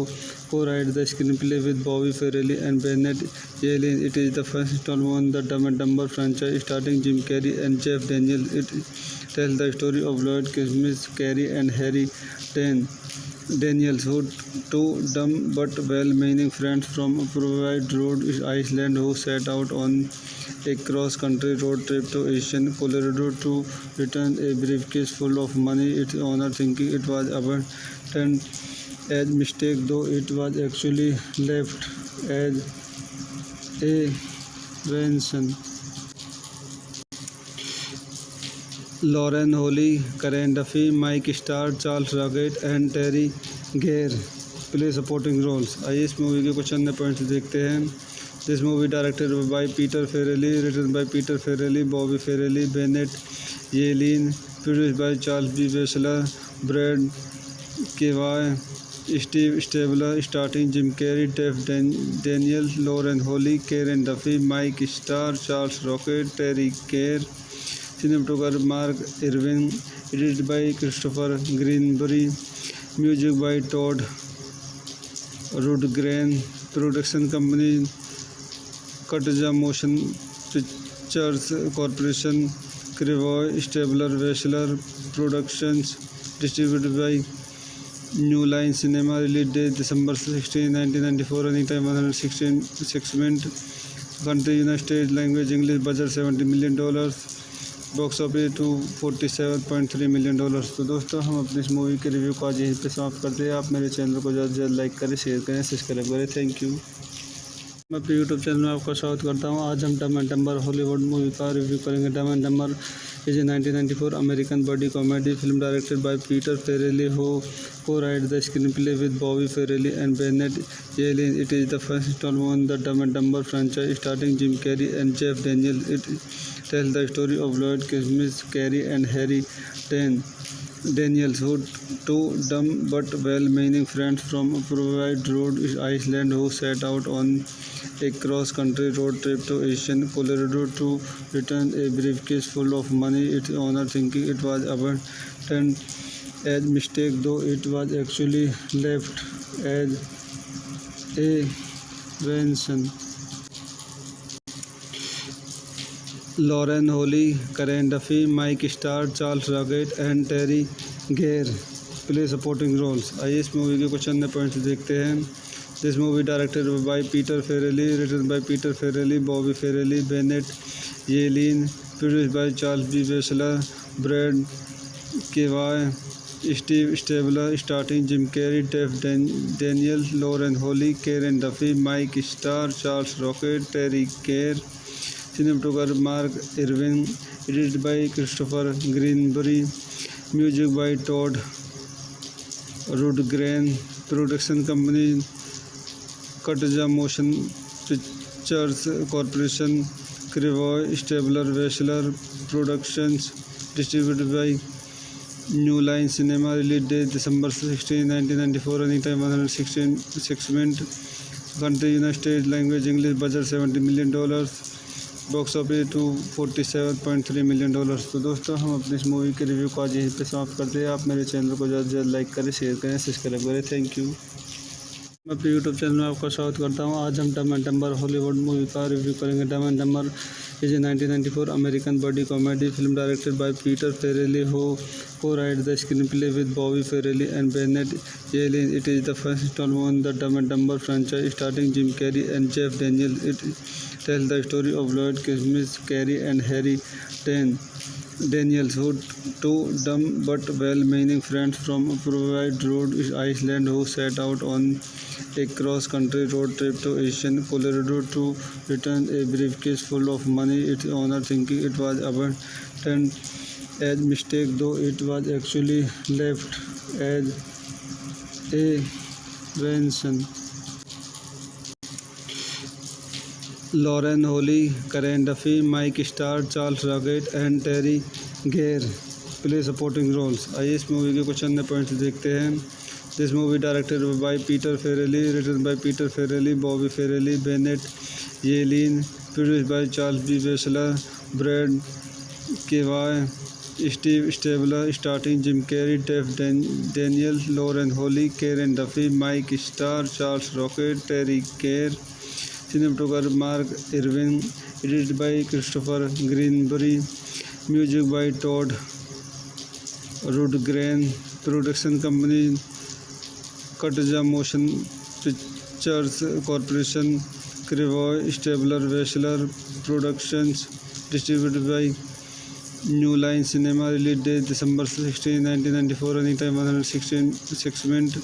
co-wrote the screenplay with Bobby Farrelly and Bennett Yellen. It is the first installment in the Dumb and Dumber franchise starring Jim Carrey and Jeff Daniels. It tells the story of Lloyd Christmas, Carrey and Harry Daniels, who two dumb but well-meaning friends from Provide Rhode Island who set out on a cross-country road trip to Asian Colorado to return a briefcase full of money. Its owner, thinking it was abandoned as mistake, though it was actually left as a ransom. Lauren Holly, Karen Duffy, Mike Starr, Charles Rocket and Terry Gare play supporting roles. आइए इस movie के कुछ अन्य points देखते हैं। This movie directed by Peter Farrelly, written by Peter Farrelly, Bobby Farrelly, Bennett Yellen, produced by Charles B. Batchelor, Brad Kavai, Steve Stabler, starring Jim Carrey, Jeff Daniels, Lauren Holly, Karen Duffy, Mike Starr, Charles Rocket, Terry Gare. Cinematographer Mark Irwin, edited by Christopher Greenberry, music by Todd Rundgren, production company Katja Motion Pictures Corporation, Crevaux Stabler Batchelor Productions, distributed by New Line Cinema, release date December 16, 1994, running time 116 minutes, country United States, language English, budget $70 million, box office $247.3 million. तो दोस्तों, हम अपनी इस movie के review को आज यहीं पे समाप्त करते हैं। आप मेरे चैनल को ज़्यादा से ज़्यादा लाइक करें, शेयर करें, सब्सक्राइब करें। Thank you. मैं अपने यूट्यूब चैनल में आपका स्वागत करता हूं। आज हम Dumb and Dumber Hollywood movie का रिव्यू करेंगे। Dumb and Dumber is a 1994 American buddy comedy film directed by Peter Farrelly who co-wrote the screenplay with Bobby Farrelly and Bennett Yellen. It is the first installment in the Dumb and Dumber franchise starring Jim Carrey and Jeff Daniels. It tells the story of Lloyd Christmas, Carrey and Harry Daniels, who two dumb but well-meaning friends from Provide Rhode Island who set out on a cross-country road trip to Asian Colorado to return a briefcase full of money. Its owner, thinking it was abandoned as mistake, though it was actually left as a ransom. Lauren Holly, Karen Duffy, Mike Starr, Charles Rocket and Terry Gare play supporting roles. आइए इस movie के कुछ अन्य points देखते हैं। This movie directed by Peter Farrelly, written by Peter Farrelly, Bobby Farrelly, Bennett Yellin, produced by Charles B Wessler, Brad Krevoy, Steve Stabler, starting Jim Carrey, Jeff Daniel, Lauren Holly, Karen Duffy, Mike Starr, Charles Rocket, Teri Garr, cinematographer Mark Irwin, edited by Christopher Greenbury, music by Todd Rundgren, production company Katja Motion Pictures Corporation, Krevoy Stabler Wessler Productions, distributed by New Line Cinema, release date December 16, 1994, running time 116 minutes, country United States, language English, budget $70 million, box office $247.3 million. तो दोस्तों हम अपनी इस movie के review को आज यहीं पे समाप्त करते हैं। आप मेरे चैनल को ज़्यादा से ज़्यादा लाइक करें, शेयर करें, सब्सक्राइब करें। Thank you. मैं अपने यूट्यूब चैनल में आपका स्वागत करता हूं। आज हम Dumb and Dumber Hollywood movie का रिव्यू करेंगे। Dumb and Dumber is a 1994 American buddy comedy film directed by Peter Farrelly who co-wrote the screenplay with Bobby Farrelly and Bennett Yellen. It is the first installment in the Dumb and Dumber franchise starring Jim Carrey and Jeff Daniels. It tells the story of Lloyd Christmas, Carrey and Harry Daniels, who two dumb but well-meaning friends from Provide Rhode Island who set out on a cross-country road trip to Asian Colorado to return a briefcase full of money. Its owner, thinking it was abandoned as mistake, though it was actually left as a ransom. Lauren Holly, Karen Duffy, Mike Starr, Charles Rocket and Terry Gare play supporting roles। आइए इस movie के कुछ अन्य points देखते हैं। This movie directed by Peter Farrelly, written by Peter Farrelly, Bobby Farrelly, Bennett Yellin, produced by Charles B Wessler, Brad Krevoy, Steve Stabler, starting Jim Carrey, Jeff Daniel, Lauren Holly, Karen Duffy, Mike Starr, Charles Rocket, Teri Garr, cinematographer Mark Irwin, edited by Christopher Greenbury, music by Todd Rundgren, production company Katja Motion Pictures Corporation, Krevoy Stabler Wessler Productions, distributed by New Line Cinema, release date December 16, 1994, running time 116 minutes,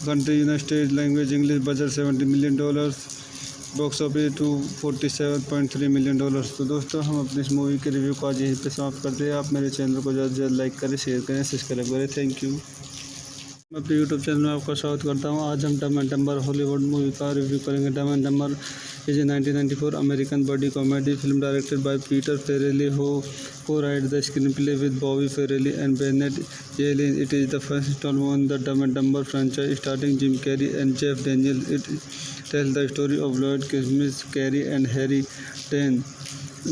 country United States, language English, budget $70 million, box office $247.3 million. तो दोस्तों हम अपनी इस movie के review को आज यहीं पे समाप्त करते हैं। आप मेरे चैनल को ज़्यादा से ज़्यादा लाइक करें, शेयर करें, सब्सक्राइब करें। Thank you. मैं अपने यूट्यूब चैनल में आपका स्वागत करता हूं। आज हम Dumb and Dumber Hollywood movie का रिव्यू करेंगे। Dumb and Dumber is a 1994 American buddy comedy film directed by Peter Farrelly who co-wrote the screenplay with Bobby Farrelly and Bennett Yellen. It is the first installment in the Dumb and Dumber franchise starring Jim Carrey and Jeff Daniels. It tells the story of Lloyd Christmas, Carrey and Harry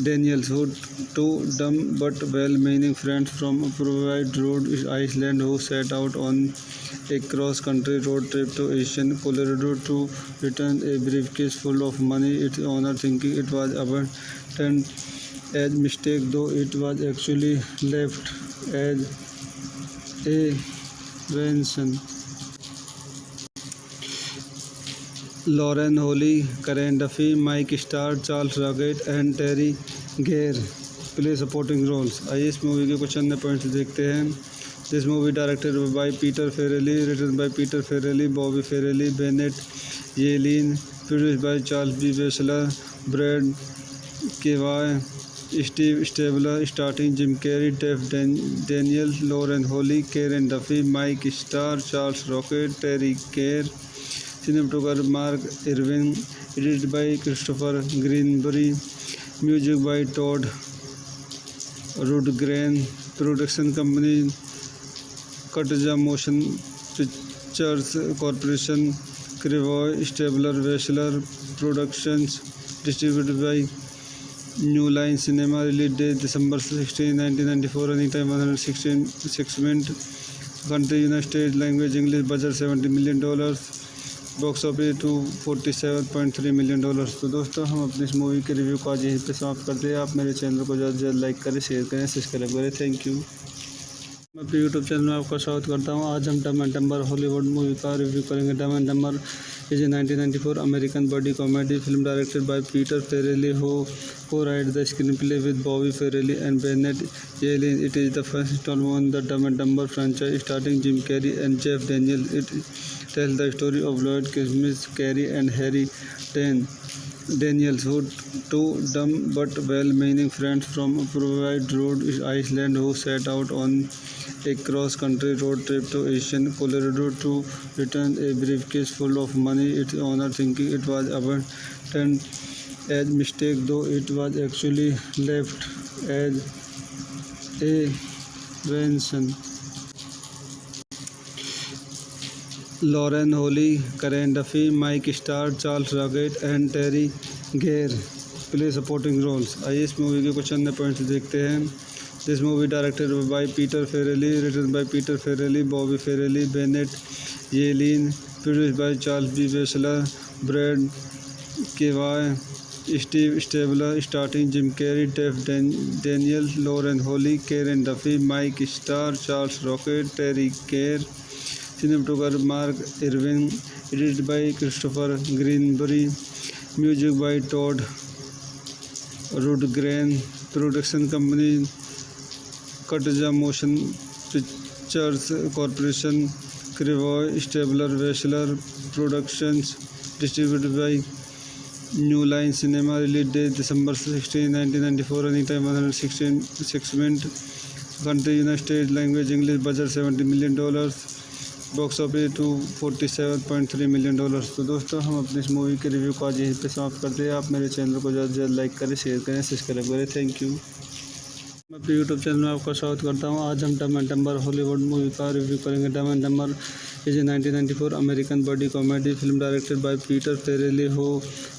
Daniels, who two dumb but well-meaning friends from Provide Rhode Island who set out on a cross-country road trip to Asian Colorado to return a briefcase full of money. Its owner, thinking it was abandoned as mistake, though it was actually left as a ransom. Lauren Holly, Karen Duffy, Mike Starr, Charles Rocket and Terry Gare play supporting roles। आइए इस movie के कुछ अन्य points देखते हैं। This movie directed by Peter Farrelly, written by Peter Farrelly, Bobby Farrelly, Bennett Yellin, produced by Charles B Wessler, Brad Krevoy, Steve Stabler, starting Jim Carrey, Jeff Daniel, Lauren Holly, Karen Duffy, Mike Starr, Charles Rocket, Teri Garr, cinematographer Mark Irwin, edited by Christopher Greenbury, music by Todd Rundgren, production company Katja Motion Pictures Corporation, Krevoy Stabler Wessler Productions, distributed by New Line Cinema, release date December 16, 1994, running time 116 minutes, country United States, language English, budget $70 million, box office $247.3 million. तो दोस्तों हम अपनी इस movie के review को आज यहीं पे समाप्त करते हैं। आप मेरे चैनल को ज़्यादा से ज़्यादा लाइक करें, शेयर करें, सब्सक्राइब करें। Thank you. मैं अपने यूट्यूब चैनल में आपका स्वागत करता हूं। आज हम Dumb and Dumber Hollywood movie का रिव्यू करेंगे। Dumb and Dumber is a 1994 American buddy comedy film directed by Peter Farrelly who co-wrote the screenplay with Bobby Farrelly and Bennett Yellen. It is the first installment in the Dumb and Dumber franchise starring Jim Carrey and Jeff Daniels. It tells the story of Lloyd Christmas, Carrey and Harry Daniels, who two dumb but well-meaning friends from Provide Rhode Island who set out on a cross-country road trip to Asian Colorado to return a briefcase full of money. Its owner, thinking it was abandoned as mistake, though it was actually left as a ransom. Lauren Holly, Karen Duffy, Mike Starr, Charles Rocket and Terry Gare play supporting roles. आइए इस movie के कुछ अन्य points देखते हैं। This movie directed by Peter Farrelly, written by Peter Farrelly, Bobby Farrelly, Bennett Yellen, produced by Charles B. Batchelor, Brad Kavai, Steve Stabler, starring Jim Carrey, Jeff Daniels, Lauren Holly, Karen Duffy, Mike Starr, Charles Rocket, Terry Gare. Cinematographer Mark Irwin, edited by Christopher Greenberry, music by Todd Rundgren, production company Katja Motion Pictures Corporation, Crevoi Stabler Batchelor Productions, distributed by New Line Cinema, release date December 16, 1994, running time 116 minutes, country United States, language English, budget $70 million, box office $247.3 million. तो दोस्तों हम अपने इस movie के review को आज यहीं पे समाप्त करते हैं। आप मेरे चैनल को ज़्यादा से ज़्यादा लाइक करें, शेयर करें, सब्सक्राइब करें। Thank you. मैं अपने यूट्यूब चैनल में आपका स्वागत करता हूं। आज हम Dumb and Dumber Hollywood movie का रिव्यू करेंगे। Dumb and Dumber is a 1994 American buddy comedy film directed by Peter Farrelly who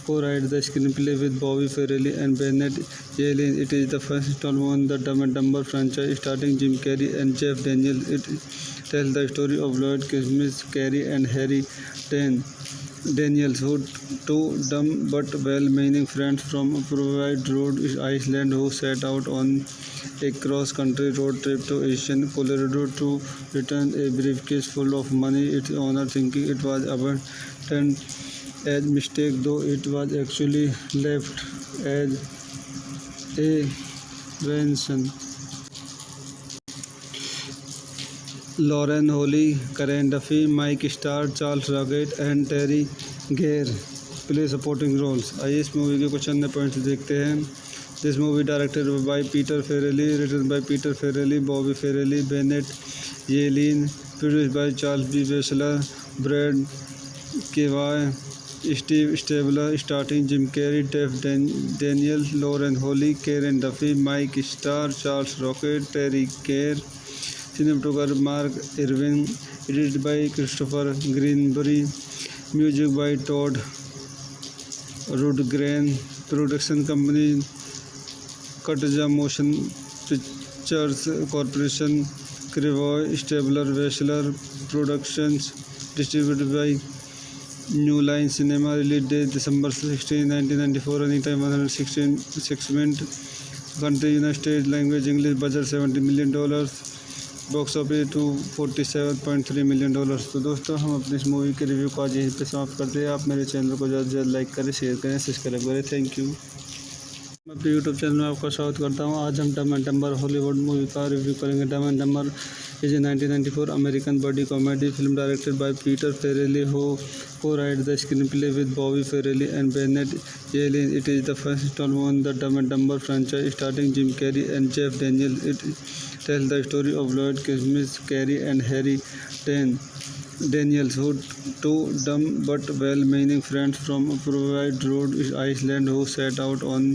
co-wrote the screenplay with Bobby Farrelly and Bennett Yellen. It is the first installment in the Dumb and Dumber franchise starring Jim Carrey and Jeff Daniels. It tells the story of Lloyd Christmas, Carrey and Harry Daniels, who two dumb but well-meaning friends from Provide Rhode Island who set out on a cross-country road trip to Asian Colorado to return a briefcase full of money. Its owner, thinking it was abandoned as mistake, though it was actually left as a ransom. Lauren Holly, Karen Duffy, Mike Starr, Charles Rocket and Terry Gare play supporting roles. आइए इस movie के कुछ अन्य points देखते हैं। This movie directed by Peter Farrelly, written by Peter Farrelly, Bobby Farrelly, Bennett Yellen, produced by Charles B. Batchelor, Brad Kavai, Steve Stabler, starring Jim Carrey, Jeff Daniels, Lauren Holly, Karen Duffy, Mike Starr, Charles Rocket, Terry Gare. Cinematographer Mark Irwin, edited by Christopher Greenberry, music by Todd Rundgren, production company Katja Motion Pictures Corporation, Crevoi Stabler Batchelor Productions, distributed by New Line Cinema, release date December 16, 1994, running time 116 minutes, country United States, language English, budget $70 million, box office $247.3 million. तो दोस्तों हम अपने इस movie के review को आज यहीं पे समाप्त करते हैं। आप मेरे चैनल को ज़्यादा से ज़्यादा लाइक करें, शेयर करें, सब्सक्राइब करें। Thank you. मैं अपने यूट्यूब चैनल में आपका स्वागत करता हूं। आज हम Dumb and Dumber Hollywood movie का रिव्यू करेंगे। Dumb and Dumber is a 1994 American buddy comedy film directed by Peter Farrelly who co-wrote the screenplay with Bobby Farrelly and Bennett Yellen. It is the first installment in the Dumb and Dumber franchise starring Jim Carrey and Jeff Daniels. It tells the story of Lloyd Christmas, Carrey and Harry Daniels, who two dumb but well-meaning friends from Provide Rhode Island who set out on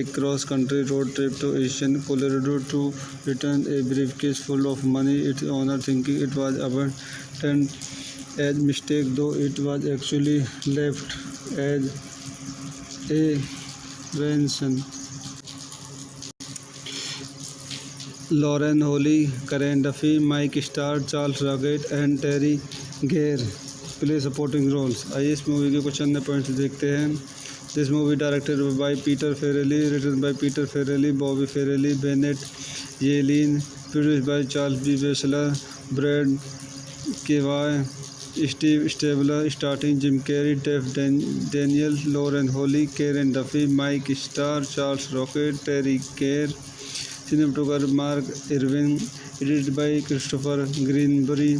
a cross-country road trip to Asian Colorado to return a briefcase full of money. Its owner, thinking it was abandoned as mistake, though it was actually left as a ransom. Lauren Holly, Karen Duffy, Mike Starr, Charles Rocket and Terry Gare play supporting roles. आइए इस movie के कुछ अन्य points देखते हैं। This movie directed by Peter Farrelly, written by Peter Farrelly, Bobby Farrelly, Bennett Yellen, produce by Charles B Wessler, Brad Krevoy, Steve Stabler, starting Jim Carrey, Jeff Daniel, Lauren Holly, Karen Duffy, Mike Starr, Charles Rocket, Teri Garr, cinematographer Mark Irwin, edited by Christopher Greenbury,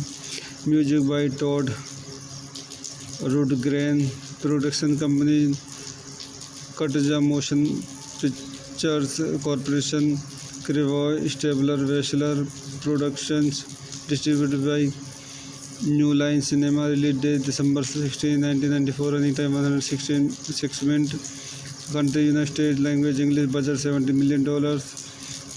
music by Todd Rundgren, production company Katja Motion Pictures Corporation, Krevoy Stabler Wessler Productions, distributed by New Line Cinema, release date December 16, 1994, running time 116 minute, country United States, language English, budget $70 million,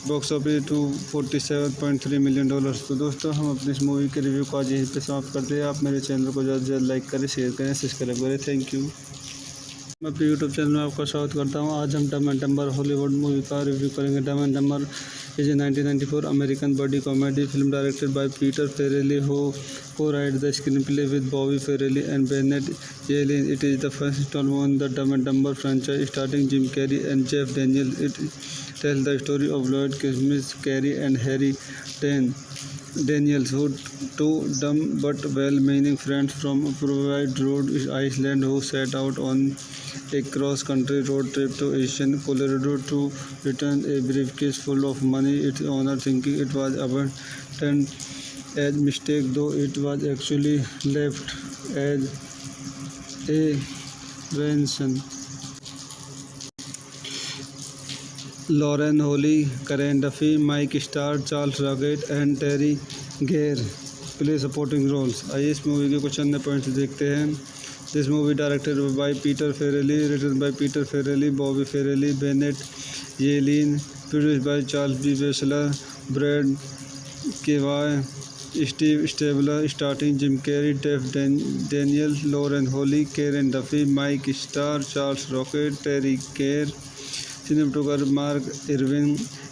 box office $247.3 million. तो दोस्तों हम अपनी इस movie के review को आज यहीं पे समाप्त करते हैं। आप मेरे चैनल को ज़्यादा से ज़्यादा लाइक करें, शेयर करें, सब्सक्राइब करें। Thank you. मैं अपने यूट्यूब चैनल में आपका स्वागत करता हूं। आज हम Dumb and Dumber Hollywood movie का रिव्यू करेंगे। Dumb and Dumber is a 1994 American buddy comedy film directed by Peter Farrelly who co-wrote the screenplay with Bobby Farrelly and Bennett Yellen. It is the first installment in the Dumb and Dumber franchise starring Jim Carrey and Jeff Daniels. It tells the story of Lloyd Christmas, Carrey and Harry Daniels, who two dumb but well-meaning friends from Provide Rhode Island who set out on a cross-country road trip to Asian Colorado to return a briefcase full of money. Its owner, thinking it was abandoned as mistake, though it was actually left as a ransom. Lauren Holly, Karen Duffy, Mike Starr, Charles Rocket and Terry Gare play supporting roles. आइए इस movie के कुछ अन्य points देखते हैं। This movie directed by Peter Farrelly, written by Peter Farrelly, Bobby Farrelly, Bennett Yellen, produced by Charles B. Batchelor, Brad Kewaye, Steve Stabler, starring Jim Carrey, Jeff Daniels, Lauren Holly, Karen Duffy, Mike Starr, Charles Rocket, Terry Gare, cinematographer Mark Irwin,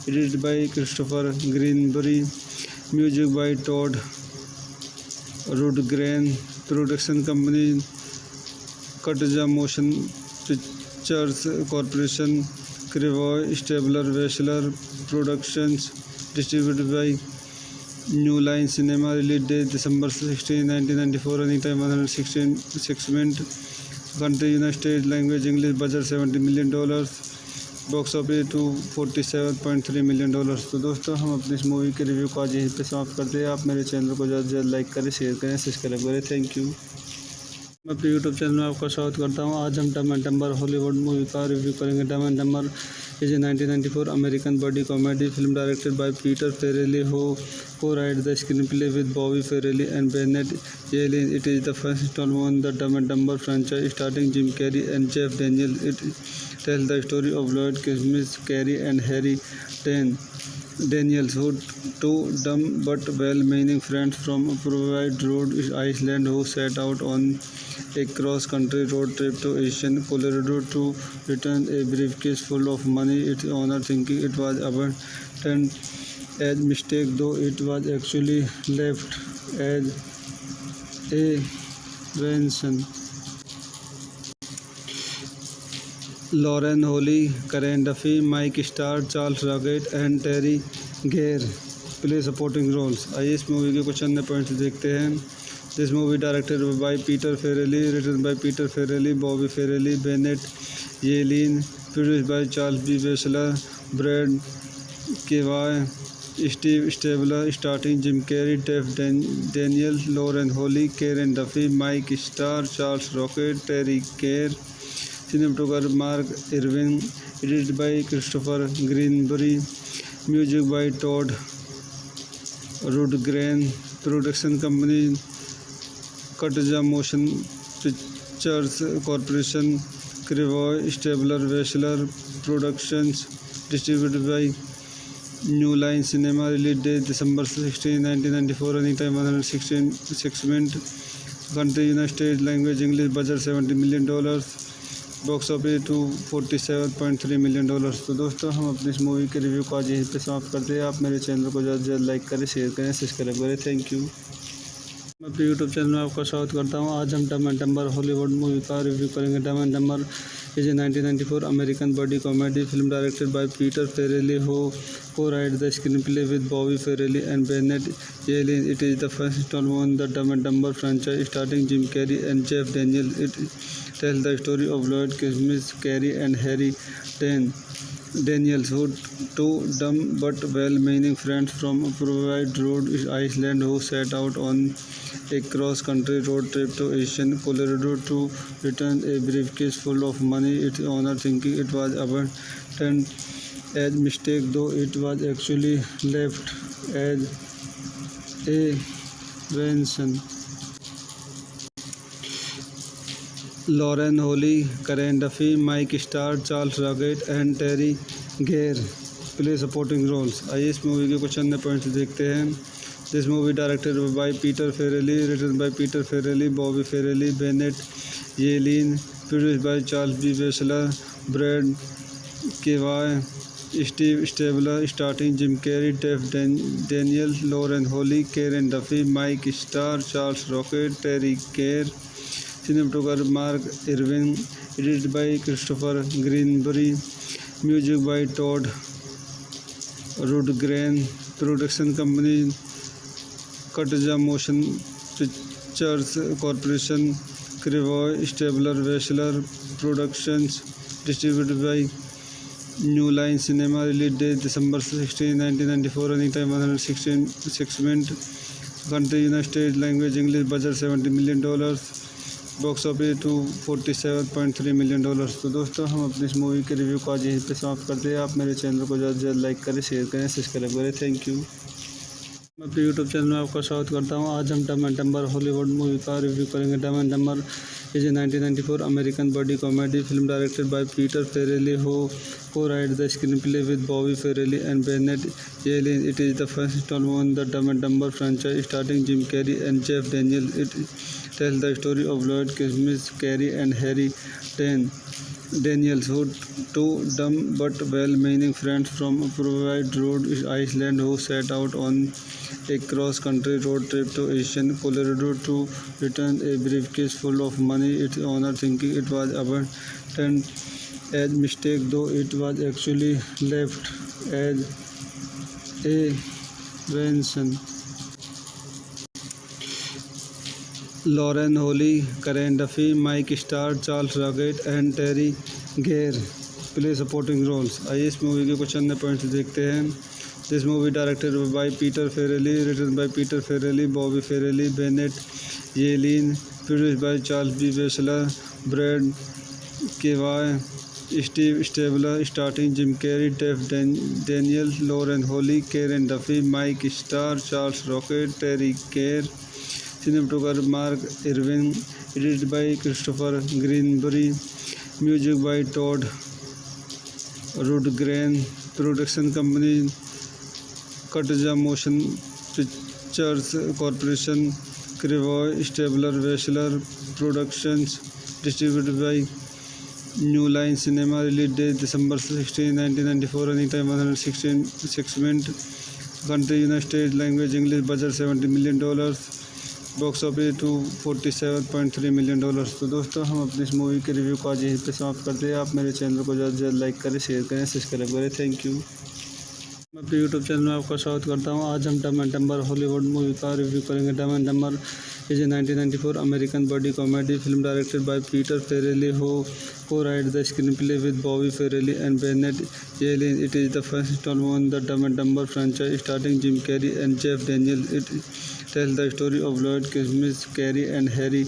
edited by Christopher Greenberry, music by Todd Rundgren, production company Katja Motion Pictures Corporation, Krevoy Stabler Wessler Productions, distributed by New Line Cinema, release date December 16, 1994, running time 116 minute, country United States, language English, budget $70 million, box office $247.3 million. तो दोस्तों हम अपनी इस movie के review को आज यहीं पे समाप्त करते हैं। आप मेरे चैनल को ज़्यादा से ज़्यादा लाइक करें, शेयर करें, सब्सक्राइब करें। Thank you. मैं अपने यूट्यूब चैनल में आपका स्वागत करता हूं। आज हम Dumb and Dumber Hollywood movie का रिव्यू करेंगे। Dumb and Dumber is a 1994 American buddy comedy film directed by Peter Farrelly who co-wrote the screenplay with Bobby Farrelly and Bennett Yellen. It is the first installment in the Dumb and Dumber franchise starring Jim Carrey and Jeff Daniels. It tells the story of Lloyd Christmas, Carrey and Harry Daniels, who two dumb but well-meaning friends from Provide Rhode Island who set out on a cross-country road trip to Asian Colorado to return a briefcase full of money. Its owner, thinking it was abandoned as mistake, though it was actually left as a ransom. Lauren Holly, Karen Duffy, Mike Starr, Charles Rocket and Terry Gare play supporting roles. आइए इस movie के कुछ अन्य points देखते हैं। This movie directed by Peter Farrelly, written by Peter Farrelly, Bobby Farrelly, Bennett Yellen, produced by Charles B. Batchelor, Brad Kewaye, Steve Stabler, starring Jim Carrey, Jeff Daniels, Lauren Holly, Karen Duffy, Mike Starr, Charles Rocket, Terry Gare, cinematographer Mark Irwin, edited by Christopher Greenberry, music by Todd Rundgren, production company Katja Motion Pictures Corporation, Krevoy Stabler Wessler Productions, distributed by New Line Cinema, release date December 16, 1994, running time 116 minute, country United States, language English, budget $70 million, box office $247.3 million. तो दोस्तों हम अपनी इस movie के review को आज यहीं पे समाप्त करते हैं। आप मेरे चैनल को ज़्यादा से ज़्यादा लाइक करें, शेयर करें, सब्सक्राइब करें। Thank you. मैं अपने यूट्यूब चैनल में आपका स्वागत करता हूं। आज हम Dumb and Dumber Hollywood movie का रिव्यू करेंगे। Dumb and Dambar is a 1994 American buddy comedy film directed by Peter Farrelly, who co-wrote the screenplay with Bobby Farrelly and Bennett Yellen. It is the first installment in the Dumb and Dumber franchise, starring Jim Carrey and Jeff Daniels. It tells the story of Lloyd Christmas, Carrey, and Harry Daniels, who two dumb but well-meaning friends from Provide, Rhode Island, who set out on a cross-country road trip to Asian Colorado to return a briefcase full of money. Its owner, thinking it was abandoned as mistake, though it was actually left as a ransom. Lauren Holly, Karen Duffy, Mike Starr, Charles Rocket and Terry Gare play supporting roles. आइए इस movie के कुछ अन्य points देखते हैं. This movie directed by Peter Farrelly, written by Peter Farrelly, Bobby Farrelly, Bennett Yellen, produced by Charles B. Batchelor, Brad Kavai, Steve Stabler, starring Jim Carrey, Jeff Daniels, Lauren Holly, Karen Duffy, Mike Starr, Charles Rocket, Terry Gare. Cinematographer Mark Irwin, edited by Christopher Greenberry, music by Todd Rundgren, production company Katja Motion Pictures Corporation, Crevaux Stabler Batchelor Productions, distributed by New Line Cinema, release date December 16, 1994, running time 116 minutes, country United States, language English, budget $70 million, box office $247.3 million. तो दोस्तों हम अपनी इस movie के review को आज यहीं पे समाप्त करते हैं. आप मेरे चैनल को ज़्यादा से ज़्यादा लाइक करें, शेयर करें, सब्सक्राइब करें. Thank you. मैं अपने यूट्यूब चैनल में आपका स्वागत करता हूं. आज हम Dumb and Dumber Hollywood movie का रिव्यू करेंगे. Dumb and Dambar is a 1994 American buddy comedy film directed by Peter Farrelly, who co-wrote the screenplay with Bobby Farrelly and Bennett Yellen. It is the first installment in the Dumb and Dumber franchise, starring Jim Carrey and Jeff Daniels. It tells the story of Lloyd Christmas, Carrey, and Harry Daniels, who two dumb but well-meaning friends from Provide, Rhode Island, who set out on a cross-country road trip to Asian Colorado to return a briefcase full of money. Its owner, thinking it was abandoned as mistake, though it was actually left as a ransom. Lauren Holly, Karen Duffy, Mike Starr, Charles Rocket and Terry Gare play supporting roles. आइए इस movie के कुछ अन्य points देखते हैं. This movie directed by Peter Farrelly, written by Peter Farrelly, Bobby Farrelly, Bennett Yellen, produced by Charles B. Batchelor, Brad Kavai, Steve Stabler, starring Jim Carrey, Jeff Daniels, Lauren Holly, Karen Duffy, Mike Starr, Charles Rocket, Terry Gare. Cinematographer Mark Irwin, edited by Christopher Greenberry, music by Todd Rundgren, production company Katja Motion Pictures Corporation, Crevaux Stabler Batchelor Productions, distributed by New Line Cinema, release date December 16, 1994, running time 116 minutes, country United States, language English, budget $70 million, box office $247.3 million. तो दोस्तों हम अपनी इस movie के review को आज यहीं पे समाप्त करते हैं. आप मेरे चैनल को ज़्यादा से ज़्यादा लाइक करें, शेयर करें, सब्सक्राइब करें. Thank you. मैं अपने यूट्यूब चैनल में आपका स्वागत करता हूं. आज हम Dumb and Dumber Hollywood movie का रिव्यू करेंगे. Dumb and Dambar is a 1994 American buddy comedy film directed by Peter Farrelly, who co-wrote the screenplay with Bobby Farrelly and Bennett Yellen. It is the first installment in the Dumb and Dumber franchise, starring Jim Carrey and Jeff Daniels. It tells the story of Lloyd Christmas, Carrey, and Harry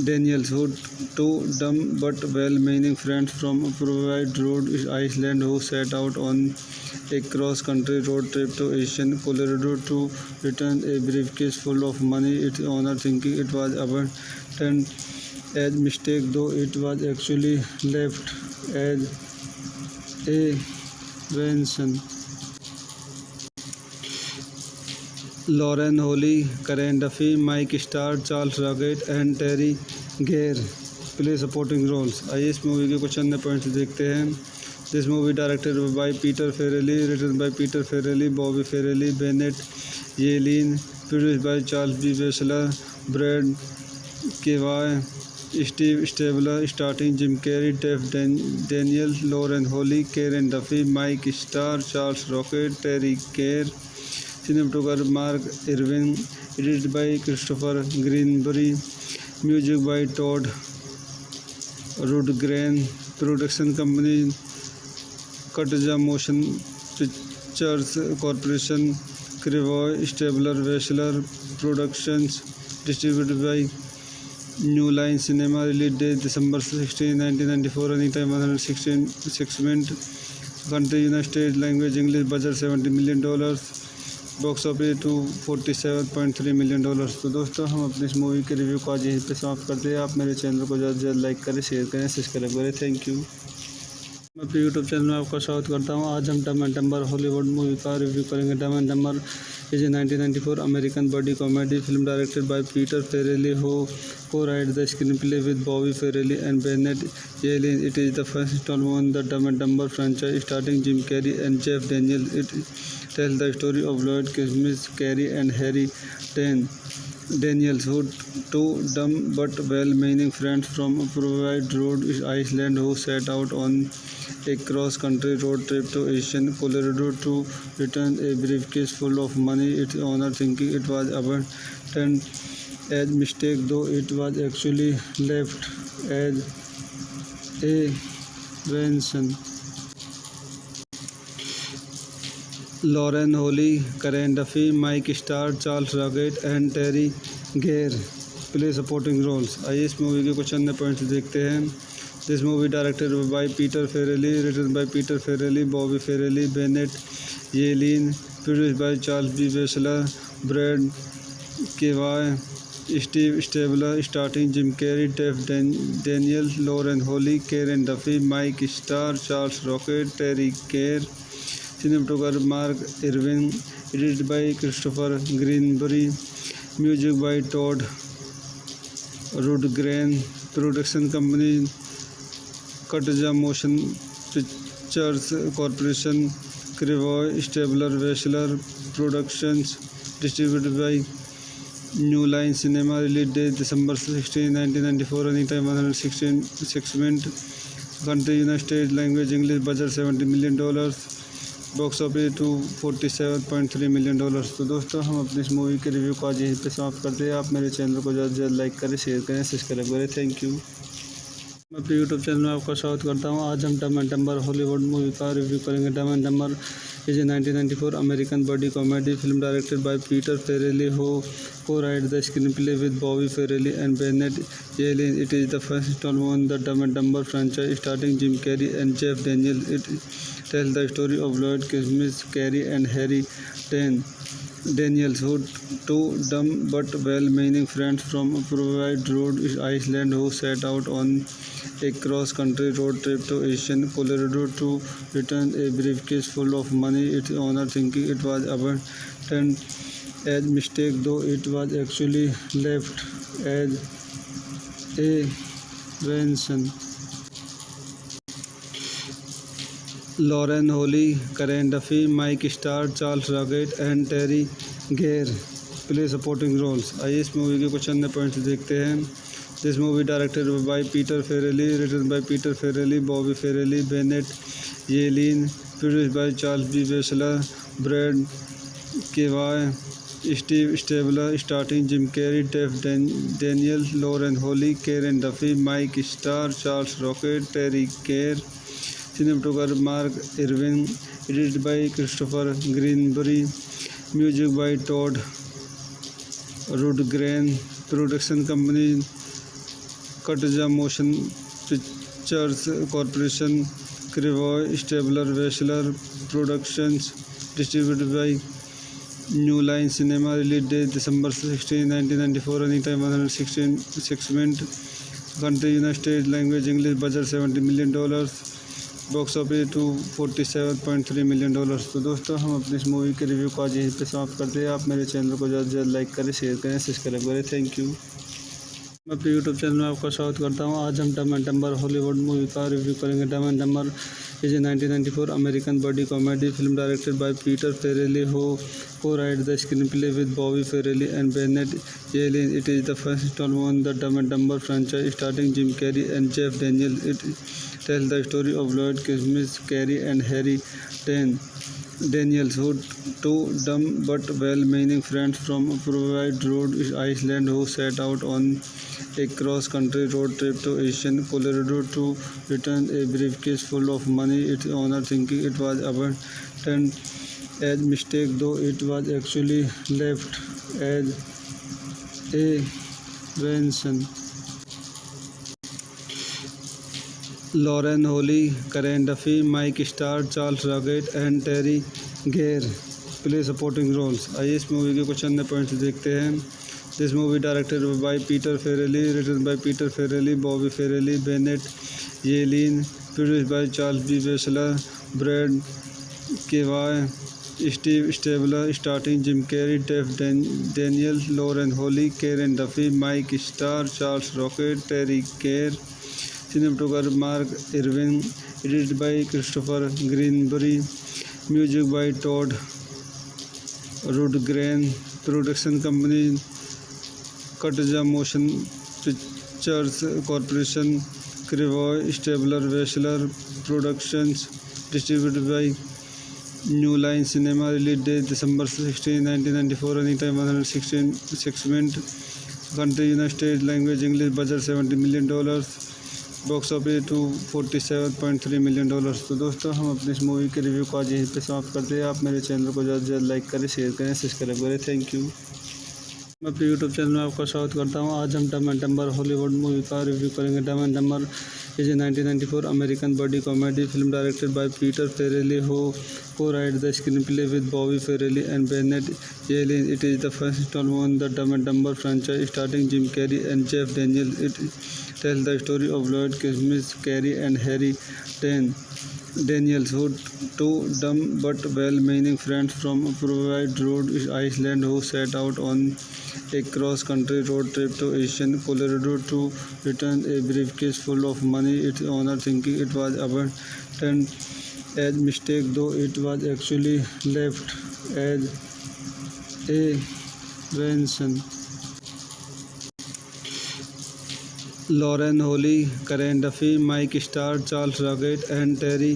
Daniels, who two dumb but well-meaning friends from Provide, Rhode Island, who set out on a cross-country road trip to Asian Colorado to return a briefcase full of money. Its owner, thinking it was abandoned as mistake, though it was actually left as a ransom. Lauren Holly, Karen Duffy, Mike Starr, Charles Rocket and Terry Gare play supporting roles. आइए इस movie के कुछ अन्य points देखते हैं. This movie directed by Peter Farrelly, written by Peter Farrelly, Bobby Farrelly, Bennett Yellen, produced by Charles B. Batchelor, Brad Kavai, Steve Stabler starring Jim Carrey, Daniel, Lauren Holly, Karen Duffy, Mike Starr, Charles Rocket, Terry Kerr. Cinematographer Mark Irwin. Edited by Christopher Greenberry. Music by Todd Rundgren. Production company Katja Motion Pictures Corporation. Crevoy Stabler Weschler Productions. Distributed by New Line Cinema. Release date December 16, 1994. Running time 116 minutes. Country United States. Language English. Budget $70 million. Box office $247.3 million. तो दोस्तों हम अपने इस movie के review को आज यहीं पे समाप्त करते हैं। आप मेरे चैनल को ज़्यादा से ज़्यादा लाइक करें, शेयर करें, सब्सक्राइब करें। Thank you. मैं अपने यूट्यूब चैनल में आपका स्वागत करता हूं। आज हम Dumb and Dumber Hollywood movie का रिव्यू करेंगे। Dumb and Dumber is a 1994 American buddy comedy film directed by Peter Farrelly who co-wrote the screenplay with Bobby Farrelly and Bennett Yellen. It is the first installment in the Dumb and Dumber franchise starring Jim Carrey and Jeff Daniels. It tells the story of Lloyd Christmas, Carrey and Harry Daniels, who two dumb but well-meaning friends from Provide Rhode Island who set out on a cross-country road trip to Asian Colorado to return a briefcase full of money. Its owner, thinking it was abandoned as mistake, though it was actually left as a ransom. Lauren Holly, Karen Duffy, Mike Starr, Charles Rocket and Terry Kerr play supporting roles. आइए इस movie के कुछ अन्य points देखते हैं। This movie directed by Peter Farrelly, written by Peter Farrelly, Bobby Farrelly, Bennett Yellen, produced by Charles B. Weschler, Brad Kevoy, Steve Stabler starring Jim Carrey, Jeff Daniels, Lauren Holly, Karen Duffy, Mike Starr, Charles Rocket, Terry Kerr. Cinematographer Mark Irwin. Edited by Christopher Greenberry. Music by Todd Rundgren. Production company Katja Motion Pictures Corporation. Crevoy Stabler Weschler Productions. Distributed by New Line Cinema. Release date December 16, 1994. Running time 116 minutes. Country United States. Language English. Budget $70 million. Box office $247.3 million. तो दोस्तों हम अपने इस movie के review को आज यहीं पे समाप्त करते हैं। आप मेरे चैनल को ज़्यादा से ज़्यादा लाइक करें, शेयर करें, सब्सक्राइब करें। Thank you. मैं अपने यूट्यूब चैनल में आपका स्वागत करता हूं। आज हम Dumb and Dumber Hollywood movie का रिव्यू करेंगे। Dumb and Dumber is a 1994 American buddy comedy film directed by Peter Farrelly who co-wrote the screenplay with Bobby Farrelly and Bennett Yellen. It is the first installment in the Dumb and Dumber franchise starring Jim Carrey and Jeff Daniels. It tells the story of Lloyd Christmas, Carrey and Harry Daniels, who two dumb but well-meaning friends from Provide Rhode Island who set out on a cross-country road trip to Asian Colorado to return a briefcase full of money. Its owner, thinking it was abandoned as mistake, though it was actually left as a ransom. Lauren Holly, Karen Duffy, Mike Starr, Charles Rocket and Terry Kerr play supporting roles. आइए इस movie के कुछ अन्य points देखते हैं। This movie directed by Peter Farrelly, written by Peter Farrelly, Bobby Farrelly, Bennett Yellen, produced by Charles B. Weschler, Brad Kevoy, Steve Stabler starring Jim Carrey, Jeff Daniels, Lauren Holly, Karen Duffy, Mike Starr, Charles Rocket, Terry Kerr. Cinematographer Mark Irwin. Edited by Christopher Greenberry. Music by Todd Rundgren. Production company Katja Motion Pictures Corporation. Crevoy Stabler Weschler Productions. Distributed by New Line Cinema. Release date December 16, 1994. Running time 116 minutes. Country United States. Language English. Budget $70 million. Box office $247.3 million. तो दोस्तों हम अपने इस movie के review को आज यहीं पे समाप्त करते हैं। आप मेरे चैनल को ज़्यादा से ज़्यादा लाइक करें, शेयर करें, सब्सक्राइब करें। Thank you. मैं अपने यूट्यूब चैनल में आपका स्वागत करता हूं। आज हम Dumb and Dumber Hollywood movie का रिव्यू करेंगे। Dumb and Dumber is a 1994 American buddy comedy film directed by Peter Farrelly who co-wrote the screenplay with Bobby Farrelly and Bennett Yellen. It is the first installment in the Dumb and Dumber franchise starring Jim Carrey and Jeff Daniels. It tells the story of Lloyd Christmas, Carrey and Harry Daniels, who two dumb but well-meaning friends from Provide, Rhode Island, who set out on a cross-country road trip to Asian Colorado to return a briefcase full of money. Its owner, thinking it was abandoned as mistake, though it was actually left as a ransom. Lauren Holly, Karen Duffy, Mike Starr, Charles Rocket and Terry Gare play supporting roles. आइए इस movie के कुछ अन्य points देखते हैं। This movie directed by Peter Farrelly, written by Peter Farrelly, Bobby Farrelly, Bennett Yellen, produced by Charles B. Batchelor, Brad Kavai, Steve Stabler, starring Jim Carrey, Jeff Daniels, Lauren Holly, Karen Duffy, Mike Starr, Charles Rocket, Terry Gare. Cinematographer Mark Irwin, edited by Christopher Greenberry, music by Todd Rundgren, production company Katja Motion Pictures Corporation, Cravoy Stabler Batchelor Productions, distributed by New Line Cinema, release date December 16, 1994, running time 116 minutes, country United States, language English, budget $70 million, box office $247.3 million. तो दोस्तों हम अपनी इस movie के review को आज यहीं पे समाप्त करते हैं। आप मेरे चैनल को ज़्यादा से ज़्यादा लाइक करें, शेयर करें, सब्सक्राइब करें। Thank you. मैं अपने यूट्यूब चैनल में आपका स्वागत करता हूं। आज हम Dumb and Dumber Hollywood movie का रिव्यू करेंगे। Dumb and Dumber is a 1994 American buddy comedy film directed by Peter Farrelly who co-wrote the screenplay with Bobby Farrelly and Bennett Yellen. It is the first installment in the Dumb and Dumber franchise starring Jim Carrey and Jeff Daniels. It tells the story of Lloyd Christmas, Carrey and Harry Daniels, who two dumb but well-meaning friends from Provide, Rhode Island, who set out on a cross-country road trip to Asian Colorado to return a briefcase full of money. Its owner, thinking it was abandoned as mistake, though it was actually left as a ransom. Lauren Holly, Karen Duffy, Mike Starr, Charles Rocket and Terry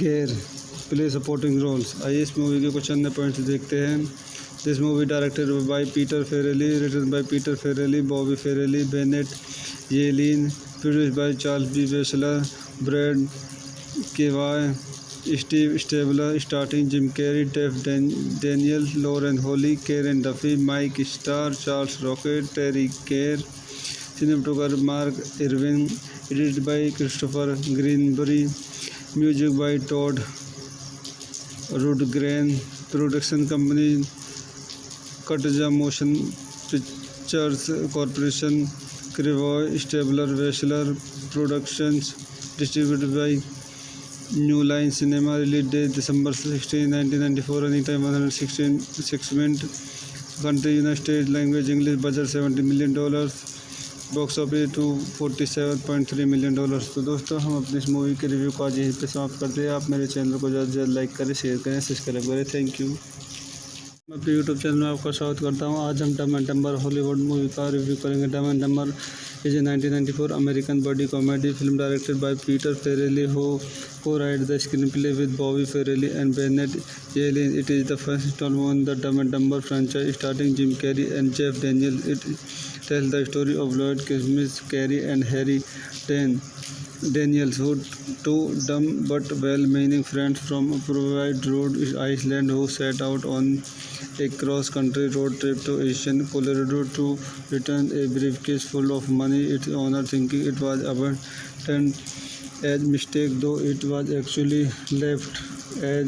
Gare play supporting roles. आइए इस movie के कुछ अन्य points देखते हैं। This movie directed by Peter Farrelly, written by Peter Farrelly, Bobby Farrelly, Bennett Yellen, produced by Charles B. Batchelor, Brad Kavai, Steve Stabler, starring Jim Carrey, Jeff Daniels, Lauren Holly, Karen Duffy, Mike Starr, Charles Rocket, Terry Gare. Cinematographer Mark Irwin, edited by Christopher Greenberry, music by Todd Rundgren, production company Katja Motion Pictures Corporation, Cravoy Stabler Batchelor Productions, distributed by New Line Cinema, release date December 16, 1994, running time 116 minutes, country United States, language English, budget $70 million, box office $247.3 million. तो दोस्तों हम अपनी इस movie के review को आज यहीं पे समाप्त करते हैं। आप मेरे चैनल को ज़्यादा से ज़्यादा लाइक करें, शेयर करें, सब्सक्राइब करें। Thank you. मैं अपने यूट्यूब चैनल में आपका स्वागत करता हूं। आज हम Dumb and Dumber Hollywood movie का रिव्यू करेंगे। Dumb and Dumber is a 1994 American buddy comedy film directed by Peter Farrelly who co-wrote the screenplay with Bobby Farrelly and Bennett Yellen. It is the first installment in the Dumb and Dumber franchise starring Jim Carrey and Jeff Daniels. It tells the story of Lloyd Christmas, Carrey and Harry Daniels, who two dumb but well-meaning friends from Provide, Rhode Island, who set out on a cross-country road trip to Asian Colorado to return a briefcase full of money. Its owner, thinking it was abandoned as mistake, though it was actually left as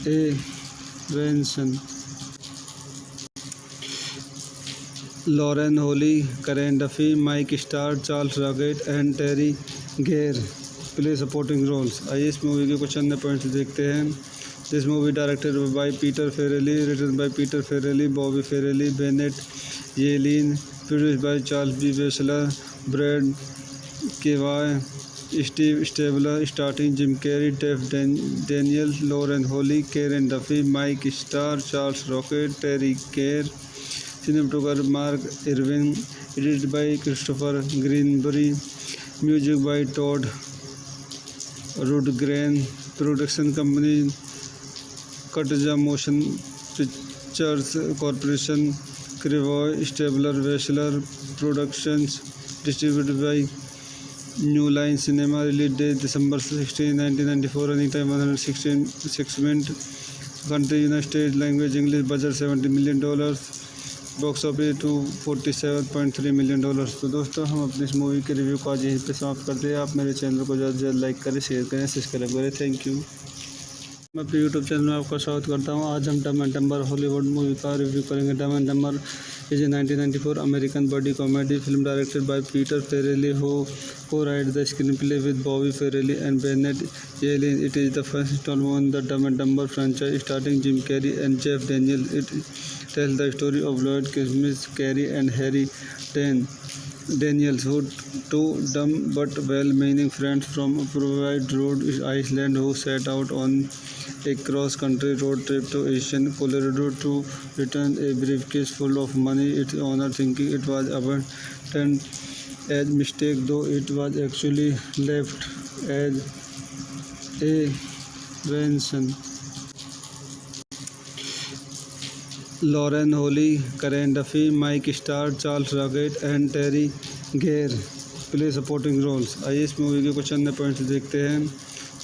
a ransom. Lauren Holly, Karen Duffy, Mike Starr, Charles Rocket and Terry Gare play supporting roles. आइए इस movie के कुछ अन्य points देखते हैं। This movie directed by Peter Farrelly, written by Peter Farrelly, Bobby Farrelly, Bennett Yellen, produced by Charles B. Batchelor, Brad Kavai, Steve Stabler, starring Jim Carrey, Daniels, Lauren Holly, Karen Duffy, Mike Starr, Charles Rocket, Terry Kerr. Cinematographer Mark Irwin, edited by Christopher Greenberry, music by Todd Rundgren, production company Katja Motion Pictures Corporation, Cravoy Stabler Batchelor Productions, distributed by New Line Cinema, release date December 16, 1994, running time 116 minutes, country United States, language English, budget $70 million, box office $247.3 million. तो दोस्तों हम अपनी इस movie के review को आज यहीं पे समाप्त करते हैं। आप मेरे चैनल को ज़्यादा से ज़्यादा लाइक करें, शेयर करें, सब्सक्राइब करें। Thank you. मैं अपने यूट्यूब चैनल में आपका स्वागत करता हूं। आज हम Dumb and Dumber Hollywood movie का रिव्यू करेंगे। Dumb and Dumber is a 1994 American buddy comedy film directed by Peter Farrelly who co-wrote the screenplay with Bobby Farrelly and Bennett Yellen. It is the first installment in the Dumb and Dumber franchise starring Jim Carrey and Jeff Daniels. It tells the story of Lloyd Christmas, Carrey and Harry Daniels, who two dumb but well-meaning friends from Provide, Rhode Island, who set out on a cross-country road trip to Asian Colorado to return a briefcase full of money its owner, thinking it was abandoned as mistake, though it was actually left as a ransom. Lauren Holly, Karen Duffy, Mike Starr, Charles Rocket and Terry Kerr play supporting roles। आइए इस movie के कुछ अन्य points देखते हैं।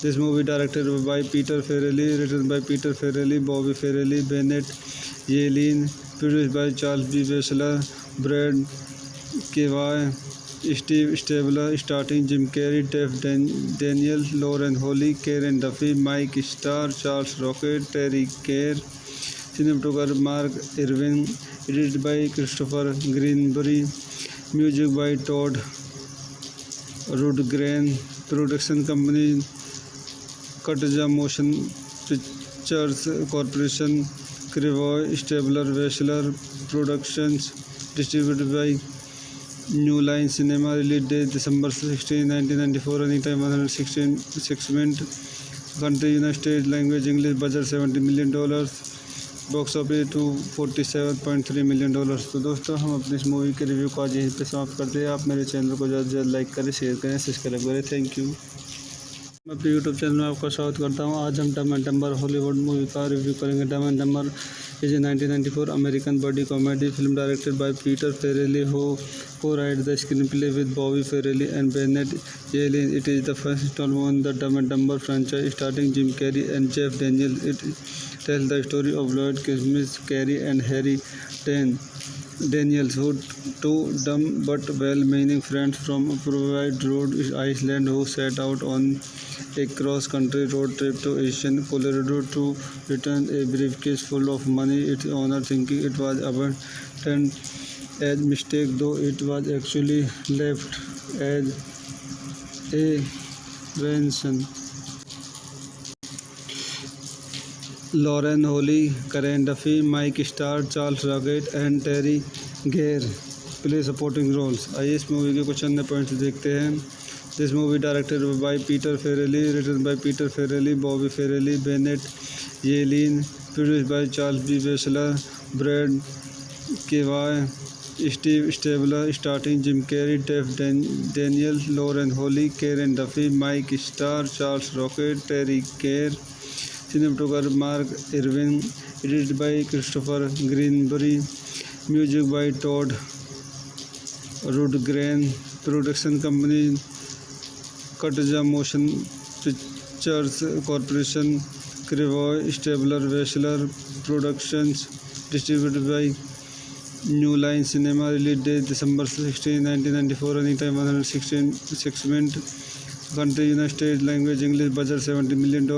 This movie directed by Peter Farrelly, written by Peter Farrelly, Bobby Farrelly, Bennett Yellin, produced by Charles B Wessler, Brad Krevoy, Steve Stabler, starting Jim Carrey, Jeff Daniels, Lauren Holly, Karen Duffy, Mike Starr, Charles Rocket, Teri Garr. Cinematographer Mark Irwin, edited by Christopher Greenberry, music by Todd Rundgren, production company Katja Motion Pictures Corporation, Cravoy Stabler Batchelor Productions, distributed by New Line Cinema, release date December 16, 1994, running time 116 minutes, country United States, language English, budget $70 million, box office $247.3 million. तो दोस्तों हम अपनी इस movie के review को आज यहीं पे समाप्त करते हैं। आप मेरे चैनल को ज़्यादा से ज़्यादा लाइक करें, शेयर करें, सब्सक्राइब करें। Thank you. मैं अपने यूट्यूब चैनल में आपका स्वागत करता हूं। आज हम Dumb and Dumber Hollywood movie का रिव्यू करेंगे। Dumb and Dumber is a 1994 American buddy comedy film directed by Peter Farrelly who co-wrote the screenplay with Bobby Farrelly and Bennett Yellen. It is the first installment in the Dumb and Dumber franchise starring Jim Carrey and Jeff Daniels. It tells the story of Lloyd Christmas, Carrey and Harry Daniels, who two dumb but well-meaning friends from Provide, Rhode Island, who set out on a cross-country road trip to Asian Colorado to return a briefcase full of money its owner, thinking it was abandoned as mistake, though it was actually left as a ransom. Lauren Holly, Karen Duffy, Mike Starr, Charles Rocket and Terry Kerr play supporting roles। आइए इस movie के कुछ अन्य points देखते हैं। This movie directed by Peter Farrelly, written by Peter Farrelly, Bobby Farrelly, Bennett Yellin, produced by Charles B Wessler, Brad Krevoy, Steve Stabler, starting Jim Carrey, Jeff Daniels, Lauren Holly, Karen Duffy, Mike Starr, Charles Rocket, Teri Garr. Cinematographer Mark Irwin, edited by Christopher Greenberry, music by Todd Rundgren, production company Katja Motion Pictures Corporation, Cravoy Stabler Batchelor Productions, distributed by New Line Cinema, release date December 16, 1994, running time 116 minutes, country United States, language English, budget $70 million,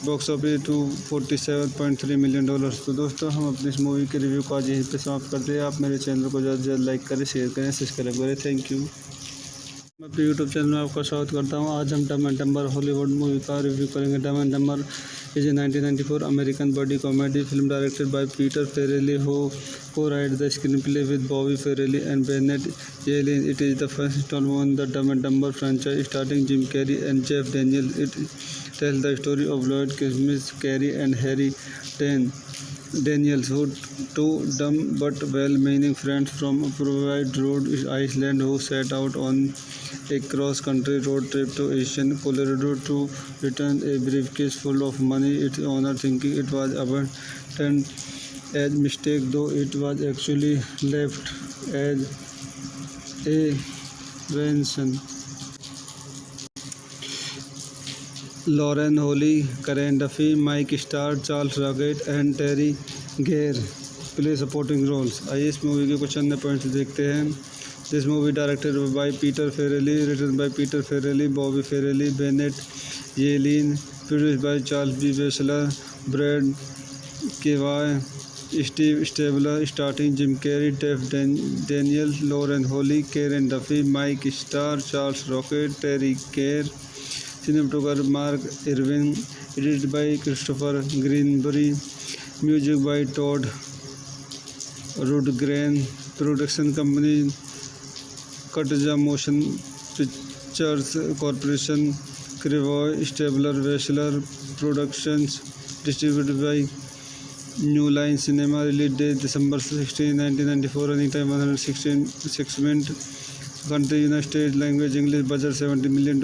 box office $247.3 million. तो दोस्तों हम अपनी इस movie के review को आज यहीं पे समाप्त करते हैं। आप मेरे चैनल को ज़्यादा से ज़्यादा लाइक करें, शेयर करें, सब्सक्राइब करें। Thank you. मैं अपने यूट्यूब चैनल में आपका स्वागत करता हूं। आज हम Dumb and Dumber Hollywood movie का रिव्यू करेंगे। Dumb and Dambar is a 1994 American buddy comedy film directed by Peter Farrelly, who co-wrote the screenplay with Bobby Farrelly and Bennett Yellen. It is the first installment in the Dumb and Dumber franchise, starring Jim Carrey and Jeff Daniels. It tells the story of Lloyd Christmas, Carrey, and Harry Daniels, who two dumb but well-meaning friends from Provide, Rhode Island, who set out on a cross-country road trip to Asian Colorado to return a briefcase full of money. Its owner, thinking it was abandoned as mistake, though it was actually left as a ransom. Lauren Holly, Karen Duffy, Mike Starr, Charles Rocket and Terry Gare play supporting roles. आइए इस movie के कुछ अन्य points देखते हैं. This movie directed by Peter Farrelly, written by Peter Farrelly, Bobby Farrelly, Bennett Yellen, produced by Charles B. Batchelor, Brad Kavai, Steve Stabler, starring Jim Carrey, Jeff Daniels, Lauren Holly, Karen Duffy, Mike Starr, Charles Rocket, Terry Gare. Cinematographer Mark Irwin, edited by Christopher Greenberry, music by Todd Rundgren, production company Katja Motion Pictures Corporation, Cravoy Stabler Batchelor Productions, distributed by New Line Cinema. Release date December 16, 1994. Running time 116 minutes. Country United States. Language English. Budget $70 million.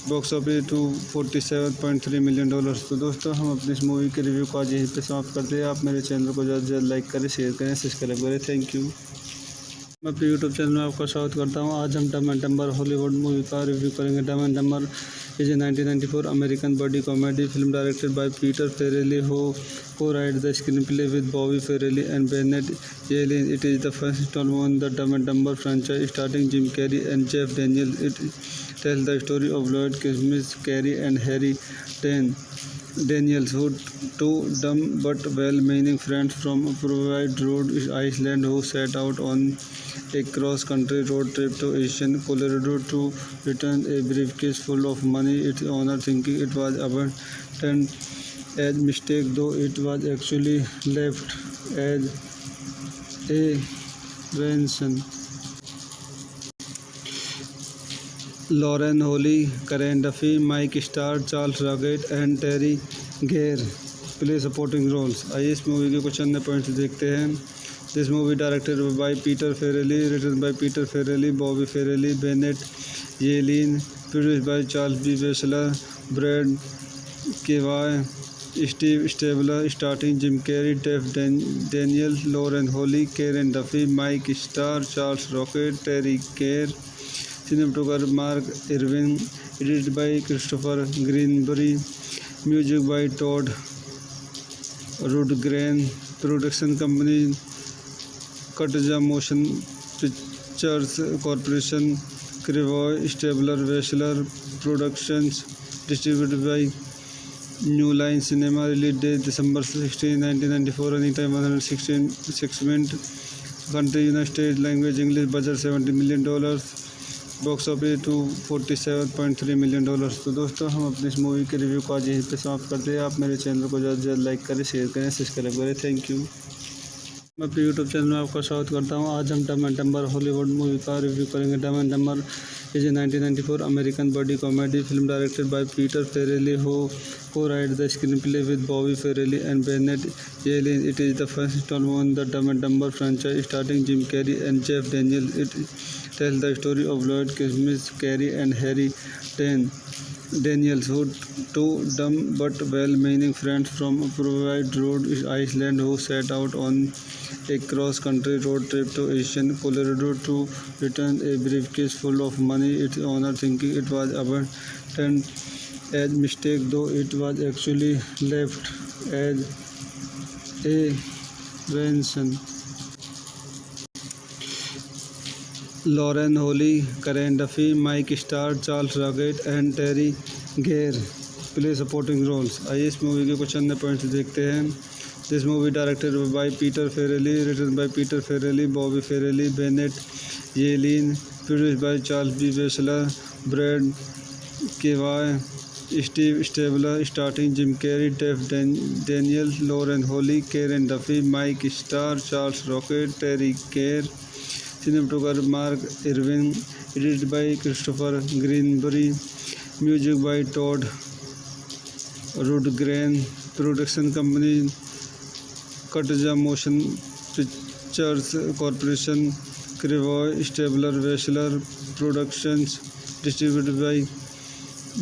Box office $247.3 million. तो दोस्तों, हम अपनी इस movie के review को आज यहीं पे समाप्त करते हैं. आप मेरे चैनल को ज़्यादा से ज़्यादा लाइक करें, शेयर करें, सब्सक्राइब करें. Thank you. मैं अपने यूट्यूब चैनल में आपका स्वागत करता हूं. आज हम Dumb and Dumber Hollywood movie का रिव्यू करेंगे. Dumb and Dambar is a 1994 American buddy comedy film directed by Peter Farrelly, who co-wrote the screenplay with Bobby Farrelly and Bennett Yellen. It is the first installment in the Dumb and Dumber franchise, starring Jim Carrey and Jeff Daniels. It tells the story of Lloyd Christmas, Carrey, and Harry Daniels, who two dumb but well-meaning friends from Provide, Rhode Island, who set out on a cross-country road trip to Asian Colorado to return a briefcase full of money. Its owner, thinking it was abandoned as mistake, though it was actually left as a ransom. Lauren Holly, Karen Duffy, Mike Starr, Charles Rocket and Terry Gare play supporting roles. आइए इस movie के कुछ अन्य points देखते हैं. This movie directed by Peter Farrelly, written by Peter Farrelly, Bobby Farrelly, Bennett Yellen, produced by Charles B. Batchelor, Brad Kavai, Steve Stabler, starring Jim Carrey, Jeff Daniels, Lauren Holly, Karen Duffy, Mike Starr, Charles Rocket, Terry Gare. Cinematographer Mark Irwin, edited by Christopher Greenberry, music by Todd Rundgren, production company Katja Motion Pictures Corporation, Cravoy Stabler Batchelor Productions, distributed by New Line Cinema. Release date December 16, 1994. Running time 116 minutes. Country United States. Language English. Budget $70 million. Box office $247.3 million. तो दोस्तों, हम अपनी इस movie के review को आज यहीं पे समाप्त करते हैं. आप मेरे चैनल को ज़्यादा से ज़्यादा लाइक करें, शेयर करें, सब्सक्राइब करें. Thank you. मैं अपने यूट्यूब चैनल में आपका स्वागत करता हूं. आज हम Dumb and Dumber Hollywood movie का रिव्यू करेंगे. Dumb and Dambar is a 1994 American buddy comedy film directed by Peter Farrelly, who co-wrote the screenplay with Bobby Farrelly and Bennett Yellen. It is the first installment in the Dumb and Dumber franchise, starring Jim Carrey and Jeff Daniels. It tells the story of Lloyd Christmas, Carrey, and Harry Daniels, who two dumb but well-meaning friends from Provide, Rhode Island, who set out on a cross-country road trip to Asian Colorado to return a briefcase full of money. Its owner, thinking it was abandoned as mistake, though it was actually left as a ransom. Lauren Holly, Karen Duffy, Mike Starr, Charles Rocket and Terry Gare play supporting roles. आइए इस movie के कुछ अन्य points देखते हैं. This movie directed by Peter Farrelly, written by Peter Farrelly, Bobby Farrelly, Bennett Yellen, produced by Charles B. Batchelor, Brad Kavai, Steve Stabler, starring Jim Carrey, Daniel, Lauren Holly, Karen Duffy, Mike Starr, Charles Rocket, Terry Kerr. Cinematographer Mark Irwin, edited by Christopher Greenberry, music by Todd Rundgren, production company Katja Motion Pictures Corporation, Crevoy Stabler Weschler Productions, distributed by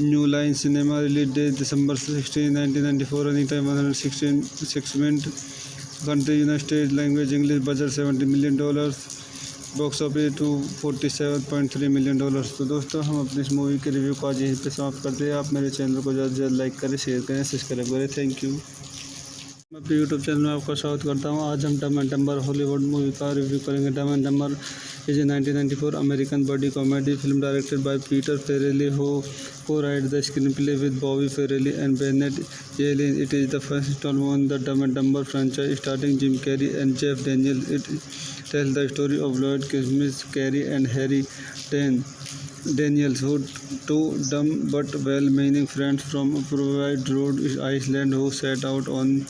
New Line Cinema, release date December 16, 1994, running time 116 minutes, country United States, language English, budget $70 million, box office $247.3 million. तो दोस्तों हम अपनी इस movie के review को आज यहीं पे समाप्त करते हैं। आप मेरे चैनल को ज़्यादा से ज़्यादा लाइक करें, शेयर करें, सब्सक्राइब करें। Thank you. मैं अपने यूट्यूब चैनल में आपका स्वागत करता हूं। आज हम Dumb and Dumber Hollywood movie का रिव्यू करेंगे। Dumb and Dumber is a 1994 American buddy comedy film directed by Peter Farrelly who co-wrote the screenplay with Bobby Farrelly and Bennett Yellen. It is the first installment in the Dumb and Dumber franchise starring Jim Carrey and Jeff Daniels. It tells the story of Lloyd Christmas, Carrey and Harry Daniels, who two dumb but well-meaning friends from Provide, Rhode Island, who set out on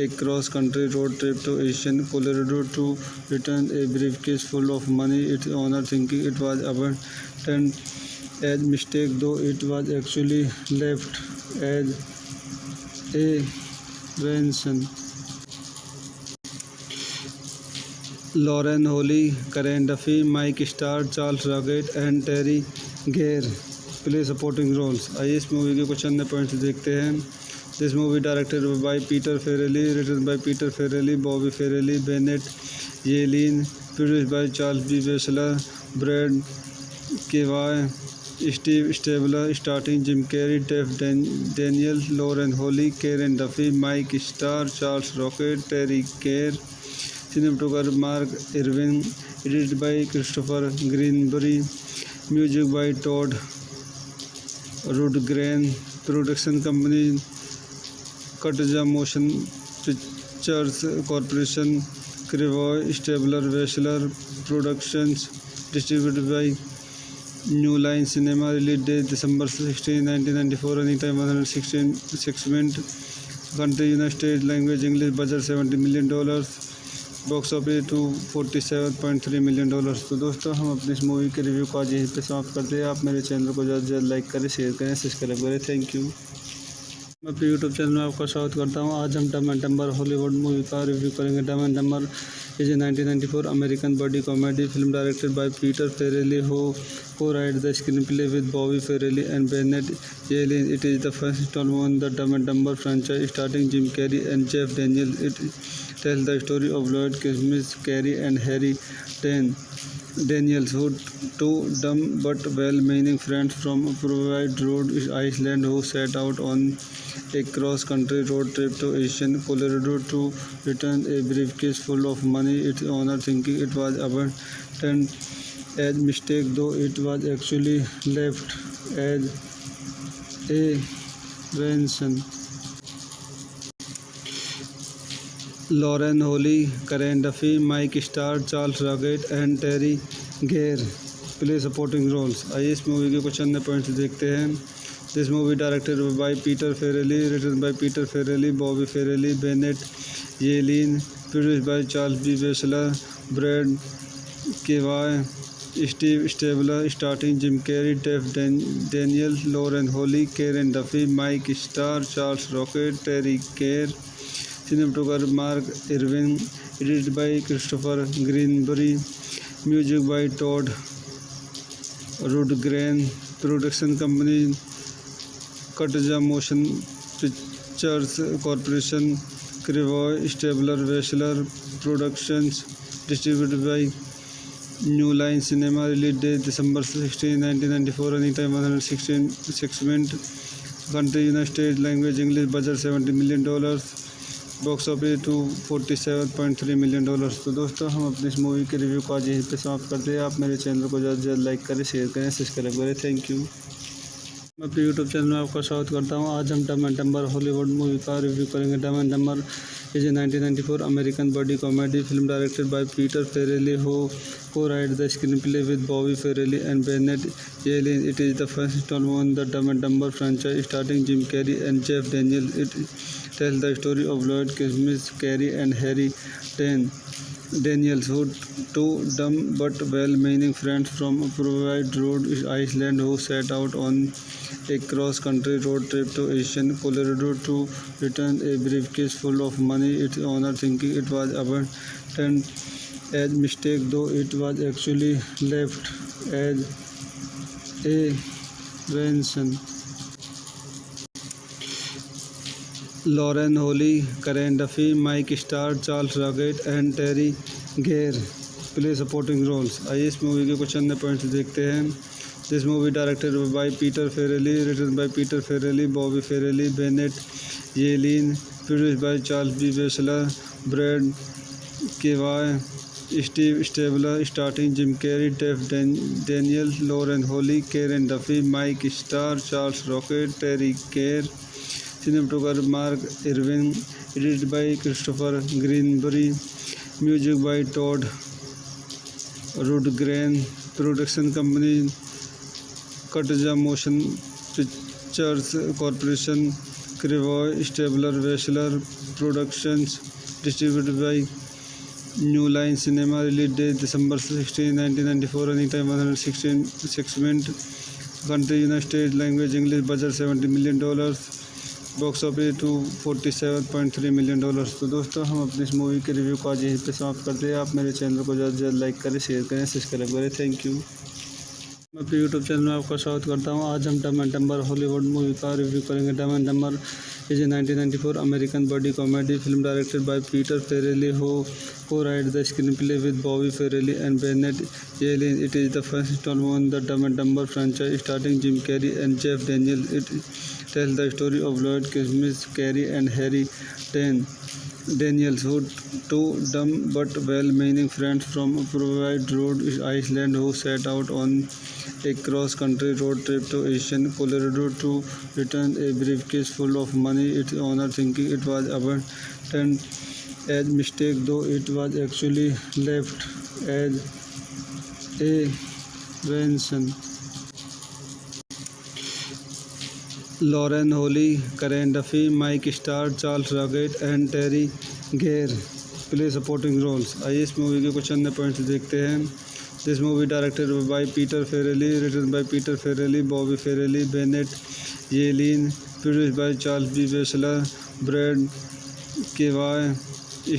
a cross-country road trip to Asian Colorado to return a briefcase full of money. Its owner, thinking it was abandoned as mistake, though it was actually left as a ransom. Lauren Holly, Karen Duffy, Mike Starr, Charles Rocket and Terry Kerr play supporting roles। आइए इस movie के कुछ अन्य points देखते हैं। This movie directed by Peter Farrelly, written by Peter Farrelly, Bobby Farrelly, Bennett Yellin, produced by Charles B Wessler, Brad Krevoy, Steve Stabler, starting Jim Carrey, Jeff Daniel, Lauren Holly, Karen Duffy, Mike Starr, Charles Rocket, Teri Garr. Cinematographer Mark Irwin, edited by Christopher Greenberry, music by Todd Rundgren, production company Katja Motion Pictures Corporation, Crevoy Stabler Weschler Productions, distributed by New Line Cinema, release date December 16, 1994, running time 116 minutes, country United States, language English, budget $70 million, box office $247.3 million. तो दोस्तों हम अपनी इस movie के review को आज यहीं पे समाप्त करते हैं। आप मेरे चैनल को ज़्यादा से ज़्यादा लाइक करें, शेयर करें, सब्सक्राइब करें। Thank you. मैं अपने यूट्यूब चैनल में आपका स्वागत करता हूं। आज हम Dumb and Dumber Hollywood movie का रिव्यू करेंगे। Dumb and Dumber is a 1994 American buddy comedy film directed by Peter Farrelly who co-wrote the screenplay with Bobby Farrelly and Bennett Yellen. It is the first installment in the Dumb and Dumber franchise starring Jim Carrey and Jeff Daniels. It tells the story of Lloyd Christmas, Carrey and Harry Daniels, who two dumb but well-meaning friends from Provide, Rhode Island, who set out on a cross-country road trip to Asian Colorado to return a briefcase full of money. Its owner, thinking it was abandoned as mistake, though it was actually left as a ransom. Lauren Holly, Karen Duffy, Mike Starr, Charles Rocket and Terry Kerr play supporting roles। आइए इस movie के कुछ अन्य points देखते हैं। This movie directed by Peter Farrelly, written by Peter Farrelly, Bobby Farrelly, Bennett Yellin, produced by Charles B Wessler, Brad Krevoy, Steve Stabler, starting Jim Carrey, Jeff Daniel, Lauren Holly, Karen Duffy, Mike Starr, Charles Rocket, Teri Garr. Cinematographer Mark Irwin, edited by Christopher Greenberry, music by Todd Rundgren, production company Katja Motion Pictures Corporation, Crevoy Stabler Weschler Productions, distributed by New Line Cinema, release date December 16, 1994, running time 116 minutes, country United States, language English, budget $70 million, box office $247.3 million. तो दोस्तों हम अपनी इस movie के review को आज यहीं पे समाप्त करते हैं। आप मेरे चैनल को ज़्यादा से ज़्यादा लाइक करें, शेयर करें, सब्सक्राइब करें। Thank you. मैं अपने यूट्यूब चैनल में आपका स्वागत करता हूं। आज हम Dumb and Dumber Hollywood movie का रिव्यू करेंगे। Dumb and Dumber is a 1994 American buddy comedy film directed by Peter Farrelly who co-wrote the screenplay with Bobby Farrelly and Bennett Yellen. It is the first installment in the Dumb and Dumber franchise starring Jim Carrey and Jeff Daniels. It tells the story of Lloyd Christmas, Carrey and Harry Daniels, who two dumb but well-meaning friends from Provide, Rhode Island, who set out on a cross-country road trip to Asian Colorado to return a briefcase full of money. Its owner, thinking it was abandoned as mistake, though it was actually left as a ransom. Lauren Holly, Karen Duffy, Mike Starr, Charles Rocket and Terry Gare play supporting roles. आइए इस movie के कुछ अन्य points देखते हैं। This movie directed by Peter Farrelly, written by Peter Farrelly, Bobby Farrelly, Bennett Yellin, produced by Charles B Wessler, Brad Krevoy, Steve Stabler, starting Jim Carrey, Jeff Daniel, Lauren Holly, Karen Duffy, Mike Starr, Charles Rocket, Teri Garr, cinematographer Mark Irwin, edited by Christopher Greenbury, music by Todd Rundgren, production company Katja Motion Pictures Corporation, Crevoy Stabler Weschler Productions, distributed by New Line Cinema, release date December 16, 1994, running time 116 minutes, country United States, language English, budget $70 million, box office $247.3 million. तो दोस्तों, हम अपनी इस movie के review को आज यहीं पे समाप्त करते हैं। आप मेरे चैनल को ज़्यादा से ज़्यादा लाइक करें, शेयर करें, सब्सक्राइब करें। Thank you. मैं अपने यूट्यूब चैनल में आपका स्वागत करता हूं। आज हम Dumb and Dumber Hollywood movie का रिव्यू करेंगे। Dumb and Dumber is a 1994 American buddy comedy film directed by Peter Farrelly who co-wrote the screenplay with Bobby Farrelly and Bennett Yellen. It is the first installment in the Dumb and Dumber franchise starring Jim Carrey and Jeff Daniels. It tells the story of Lloyd Christmas, Carrey and Harry Daniels, who two dumb but well-meaning friends from Provide, Rhode Island, who set out on a cross-country road trip to Asian Colorado to return a briefcase full of money. Its owner, thinking it was abandoned as mistake, though it was actually left as a ransom. Lauren Holly, Karen Duffy, Mike Starr, Charles Rocket and Terry Gare play supporting roles. आइए इस movie के कुछ अन्य points देखते हैं। This movie directed by Peter Farrelly, written by Peter Farrelly, Bobby Farrelly, Bennett Yellin, produced by Charles B Wessler, Brad Krevoy,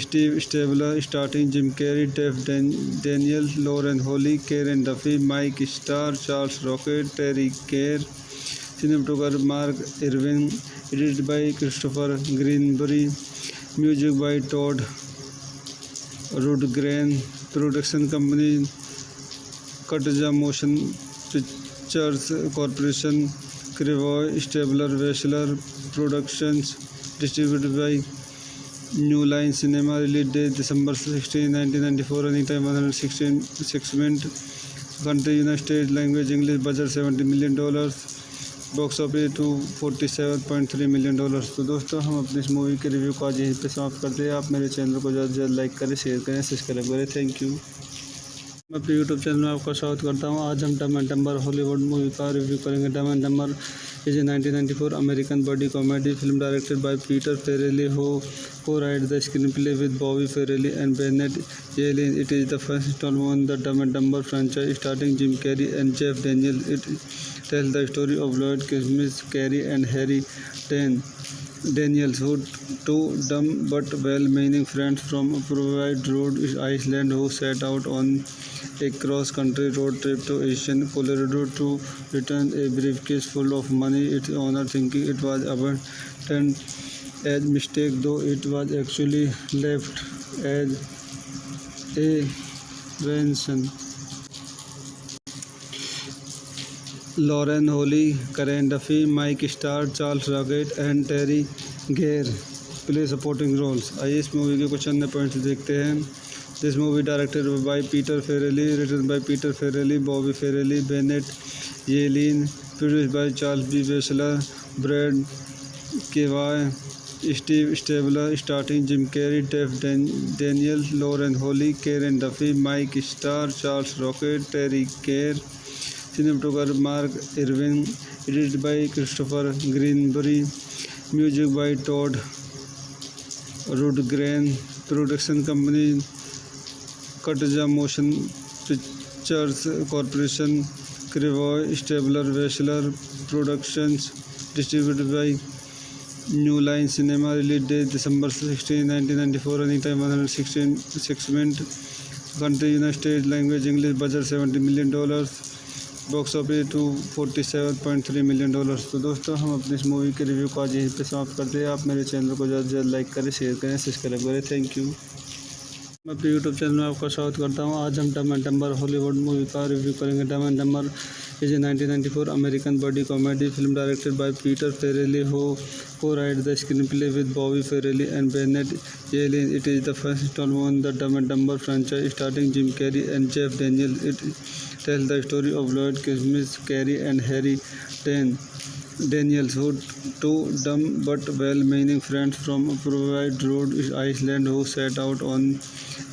Steve Stabler, starting Jim Carrey, Jeff Daniel, Lauren Holly, Karen Duffy, Mike Starr, Charles Rocket, Teri Garr, cinematographer Mark Irwin, edited by Christopher Greenbury, music by Todd Rundgren, production company Katja Motion Pictures Corporation, Crevoy Stabler Weschler Productions, distributed by New Line Cinema, release date December 16, 1994, running time 116 minutes, country United States, language English, budget $70 million, box office $247.3 million. तो दोस्तों, हम अपनी इस movie के review को आज यहीं पे समाप्त करते हैं। आप मेरे चैनल को ज़्यादा से ज़्यादा लाइक करें, शेयर करें, सब्सक्राइब करें। Thank you. मैं अपने यूट्यूब चैनल में आपका स्वागत करता हूं। आज हम Dumb and Dumber Hollywood movie का रिव्यू करेंगे। Dumb and Dumber is a 1994 American buddy comedy film directed by Peter Farrelly who co-wrote the screenplay with Bobby Farrelly and Bennett Yellen. It is the first installment in the Dumb and Dumber franchise starring Jim Carrey and Jeff Daniels. It tells the story of Lloyd Christmas, Carrey and Harry Daniels, who two dumb but well-meaning friends from Provide, Rhode Island, who set out on a cross-country road trip to Asian Colorado to return a briefcase full of money. Its owner, thinking it was abandoned as mistake, though it was actually left as a ransom. Lauren Holly, Karen Duffy, Mike Starr, Charles Rocket and Terry Gare play supporting roles. आइए इस movie के कुछ अन्य points देखते हैं। This movie directed by Peter Farrelly, written by Peter Farrelly, Bobby Farrelly, Bennett Yellin, produced by Charles B Wessler, Brad Krevoy, Steve Stabler, starting Jim Carrey, Jeff Daniel, Lauren Holly, Karen Duffy, Mike Starr, Charles Rocket, Teri Garr, cinematographer Mark Irwin, edited by Christopher Greenbury, music by Todd Rundgren, production company Katja Motion Pictures Corporation, Krevoy Stabler Wessler Productions, distributed by New Line Cinema, release date December 16, 1994, running time 116 minutes, country United States, language English, budget $70 million, box office $247.3 million। तो दोस्तों हम अपनी इस movie के review को आज यहीं पे समाप्त करते हैं। आप मेरे चैनल को ज़्यादा से ज़्यादा लाइक करें, शेयर करें, सब्सक्राइब करें। Thank you. मैं अपने यूट्यूब चैनल में आपका स्वागत करता हूं। आज हम Dumb and Dumber Hollywood movie का रिव्यू करेंगे। Dumb and Dumber is a 1994 American buddy comedy film directed by Peter Farrelly who co-wrote the screenplay with Bobby Farrelly and Bennett Yellen. It is the first installment in the Dumb and Dumber franchise starring Jim Carrey and Jeff Daniels. It tells the story of Lloyd Christmas, Carrey and Harry Daniels, who two dumb but well-meaning friends from Provide Rhode Island who set out on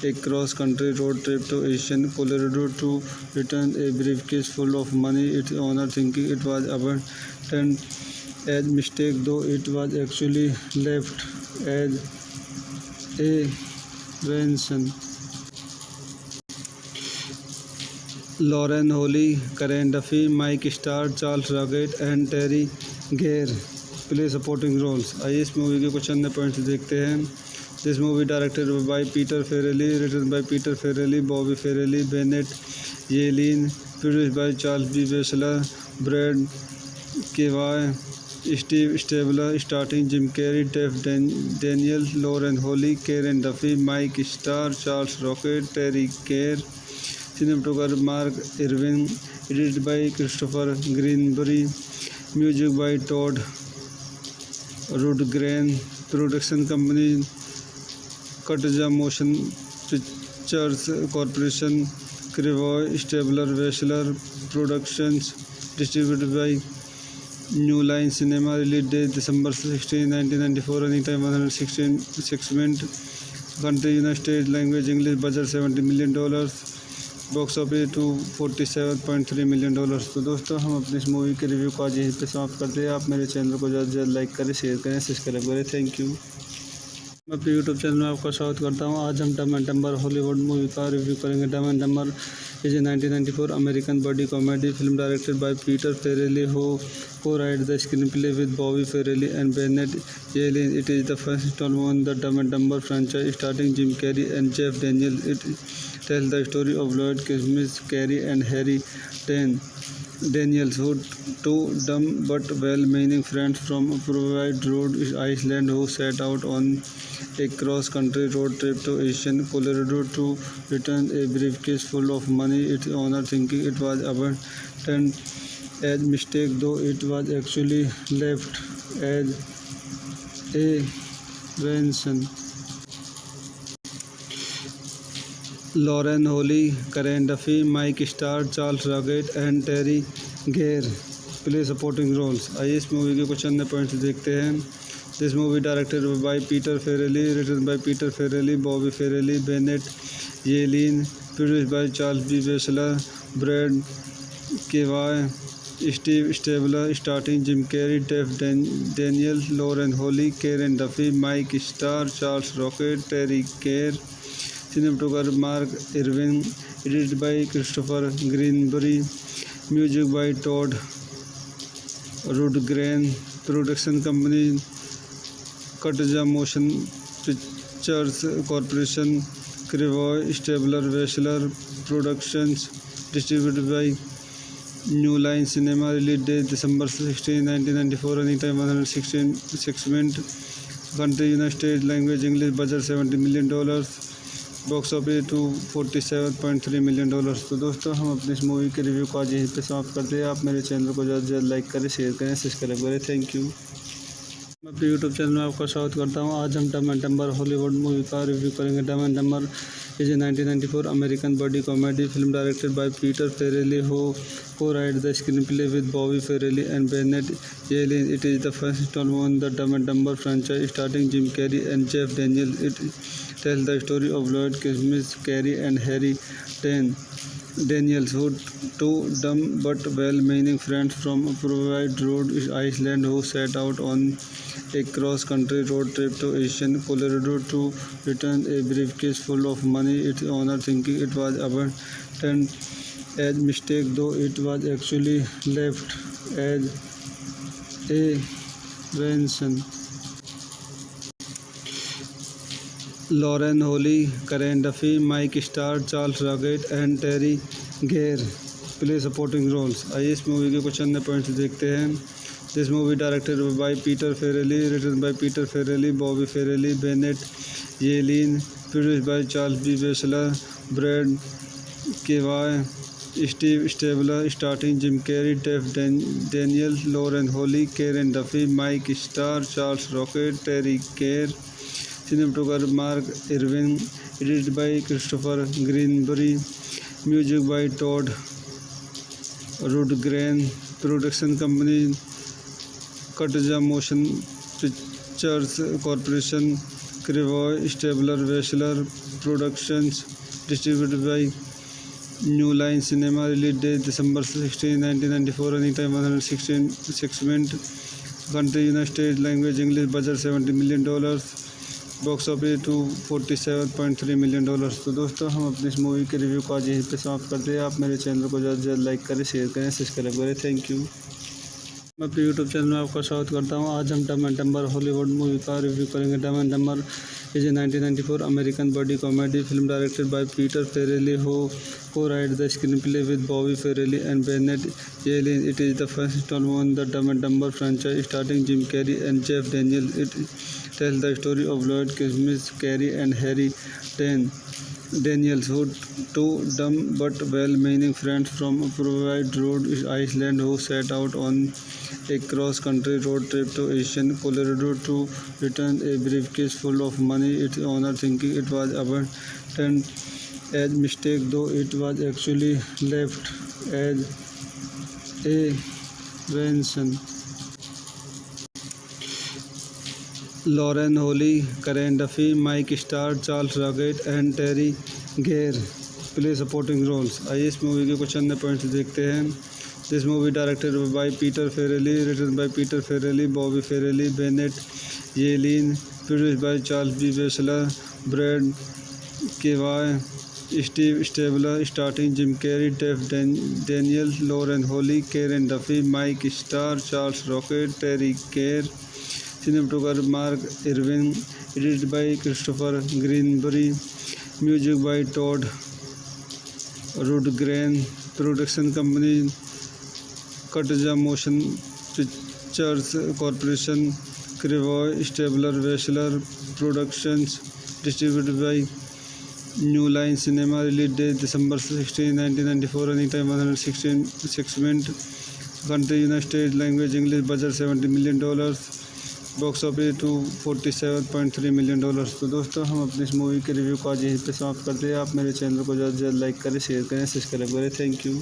a cross-country road trip to Asian Colorado to return a briefcase full of money. Its owner, thinking it was abandoned as mistake, though it was actually left as a ransom. Lauren Holly, Karen Duffy, Mike Starr, Charles Rocket and Terry Gare play supporting roles। आइए इस movie के कुछ अन्य points देखते हैं। This movie directed by Peter Farrelly, written by Peter Farrelly, Bobby Farrelly, Bennett Yellin, produced by Charles B Wessler, Brad Krevoy, Steve Stabler, starting Jim Carrey, Jeff Daniel, Lauren Holly, Karen Duffy, Mike Starr, Charles Rocket, Teri Garr, cinematographer Mark Irwin, edited by Christopher Greenbury, music by Todd Rundgren, production company Katja Motion Pictures Corporation, Krevoy Stabler Wessler Productions, distributed by New Line Cinema, release date December 16, 1994, running time 116 minutes, country United States, language English, budget $70 million, box office $247.3 million। तो दोस्तों हम अपनी इस movie के review को आज यहीं पे समाप्त करते हैं। आप मेरे चैनल को ज़्यादा से ज़्यादा लाइक करें, शेयर करें, सब्सक्राइब करें। Thank you. मैं अपने यूट्यूब चैनल में आपका स्वागत करता हूं। आज हम Dumb and Dumber Hollywood movie का रिव्यू करेंगे। Dumb and Dumber is a 1994 American buddy comedy film directed by Peter Farrelly who co-wrote the screenplay with Bobby Farrelly and Bennett Yellen. It is the first installment in the Dumb and Dumber franchise starring Jim Carrey and Jeff Daniels. It tells the story of Lloyd Christmas, Carrey and Harry Daniels, who two dumb but well-meaning friends from Provide Rhode Island who set out on a cross-country road trip to Asian Colorado to return a briefcase full of money. Its owner, thinking it was abandoned as mistake, though it was actually left as a ransom. Lauren Holly, Karen Duffy, Mike Starr, Charles Rocket and Terry Gare play supporting roles। आइए इस movie के कुछ अन्य points देखते हैं। This movie directed by Peter Farrelly, written by Peter Farrelly, Bobby Farrelly, Bennett Yellin, produced by Charles B Wessler, Brad Krevoy, Steve Stabler, starting Jim Carrey, Jeff Daniel, Lauren Holly, Karen Duffy, Mike Starr, Charles Rocket, Teri Garr, cinematographer Mark Irwin, edited by Christopher Greenbury, music by Todd Rundgren, production company Katja Motion Pictures Corporation, Krevoy Stabler Wessler Productions, distributed by New Line Cinema, release date December 16, 1994, running time 116 minutes, country United States, language English, budget $70 million, box office $247.3 million। तो दोस्तों हम अपनी इस movie के review को आज यहीं पे समाप्त करते हैं। आप मेरे चैनल को ज़्यादा से ज़्यादा लाइक करें, शेयर करें, सब्सक्राइब करें। Thank you. मैं अपने यूट्यूब चैनल में आपका स्वागत करता हूं। आज हम Dumb and Dumber Hollywood movie का रिव्यू करेंगे। Dumb and Dumber is a 1994 American buddy comedy film directed by Peter Farrelly who co-wrote the screenplay with Bobby Farrelly and Bennett Yellen. It is the first installment in the Dumb and Dumber franchise starring Jim Carrey and Jeff Daniels. It tells the story of Lloyd Christmas, Carrey and Harry Daniels, who two dumb but well-meaning friends from Provide Rhode Island who set out on a cross-country road trip to Asian Colorado to return a briefcase full of money. Its owner, thinking it was abandoned as mistake, though it was actually left as a ransom. Lauren Holly, Karen Duffy, Mike Starr, Charles Rocket and Terry Gare play supporting roles. आइए इस movie के कुछ अन्य points देखते हैं। This movie directed by Peter Farrelly, written by Peter Farrelly, Bobby Farrelly, Bennett Yellin, produced by Charles B Wessler, Brad Krevoy, Steve Stabler, starting Jim Carrey, Jeff Daniel, Lauren Holly, Karen Duffy, Mike Starr, Charles Rocket, Teri Garr, cinematographer Mark Irwin, edited by Christopher Greenberry, music by Todd Rundgren, production company Katja Motion Pictures Corporation, Crevoy Stabler Weschler Productions, distributed by New Line Cinema, release date December 16, 1994, running time 116 minutes, country United States, language English, budget $70 million, box office $247.3 million. तो दोस्तों हम अपनी इस movie के review को आज यहीं पे समाप्त करते हैं। आप मेरे चैनल को ज़्यादा से ज़्यादा लाइक करें, शेयर करें, सब्सक्राइब करें। Thank you. मैं अपने यूट्यूब चैनल में आपका स्वागत करता हूं। आज हम Dumb and Dumber Hollywood movie का रिव्यू करेंगे। Dumb and Dumber is a 1994 American buddy comedy film directed by Peter Farrelly who co-wrote the screenplay with Bobby Farrelly and Bennett Yellen. It is the first installment in the Dumb and Dumber franchise starring Jim Carrey and Jeff Daniels. It tells the story of Lloyd Christmas, Carrey and Harry Daniels, who two dumb but well-meaning friends from Provide Rhode Island who set out on a cross-country road trip to Asian Colorado to return a briefcase full of money. Its owner, thinking it was abandoned as mistake, though it was actually left as a ransom. Lauren Holly, Karen Duffy, Mike Starr, Charles Rocket and Terry Gare play supporting roles. आइए इस movie के कुछ अन्य points देखते हैं। This movie directed by Peter Farrelly, written by Peter Farrelly, Bobby Farrelly, Bennett Yellin, produced by Charles B Wessler, Brad Krevoy, Steve Stabler, starting Jim Carrey, Jeff Daniel, Lauren Holly, Karen Duffy, Mike Starr, Charles Rocket, Teri Garr, cinematographer Mark Irwin, edited by Christopher Greenberry, music by Todd Rundgren, production company Katja Motion Pictures Corporation, Crevoy Stabler Weschler Productions, distributed by New Line Cinema, release date December 16, 1994, running time 116 minutes, country United States, language English, budget $70 million, box office $247.3 million. तो दोस्तों हम अपनी इस movie के review को आज यहीं पे समाप्त करते हैं। आप मेरे चैनल को ज़्यादा से ज़्यादा लाइक करें, शेयर करें, सब्सक्राइब करें। Thank you.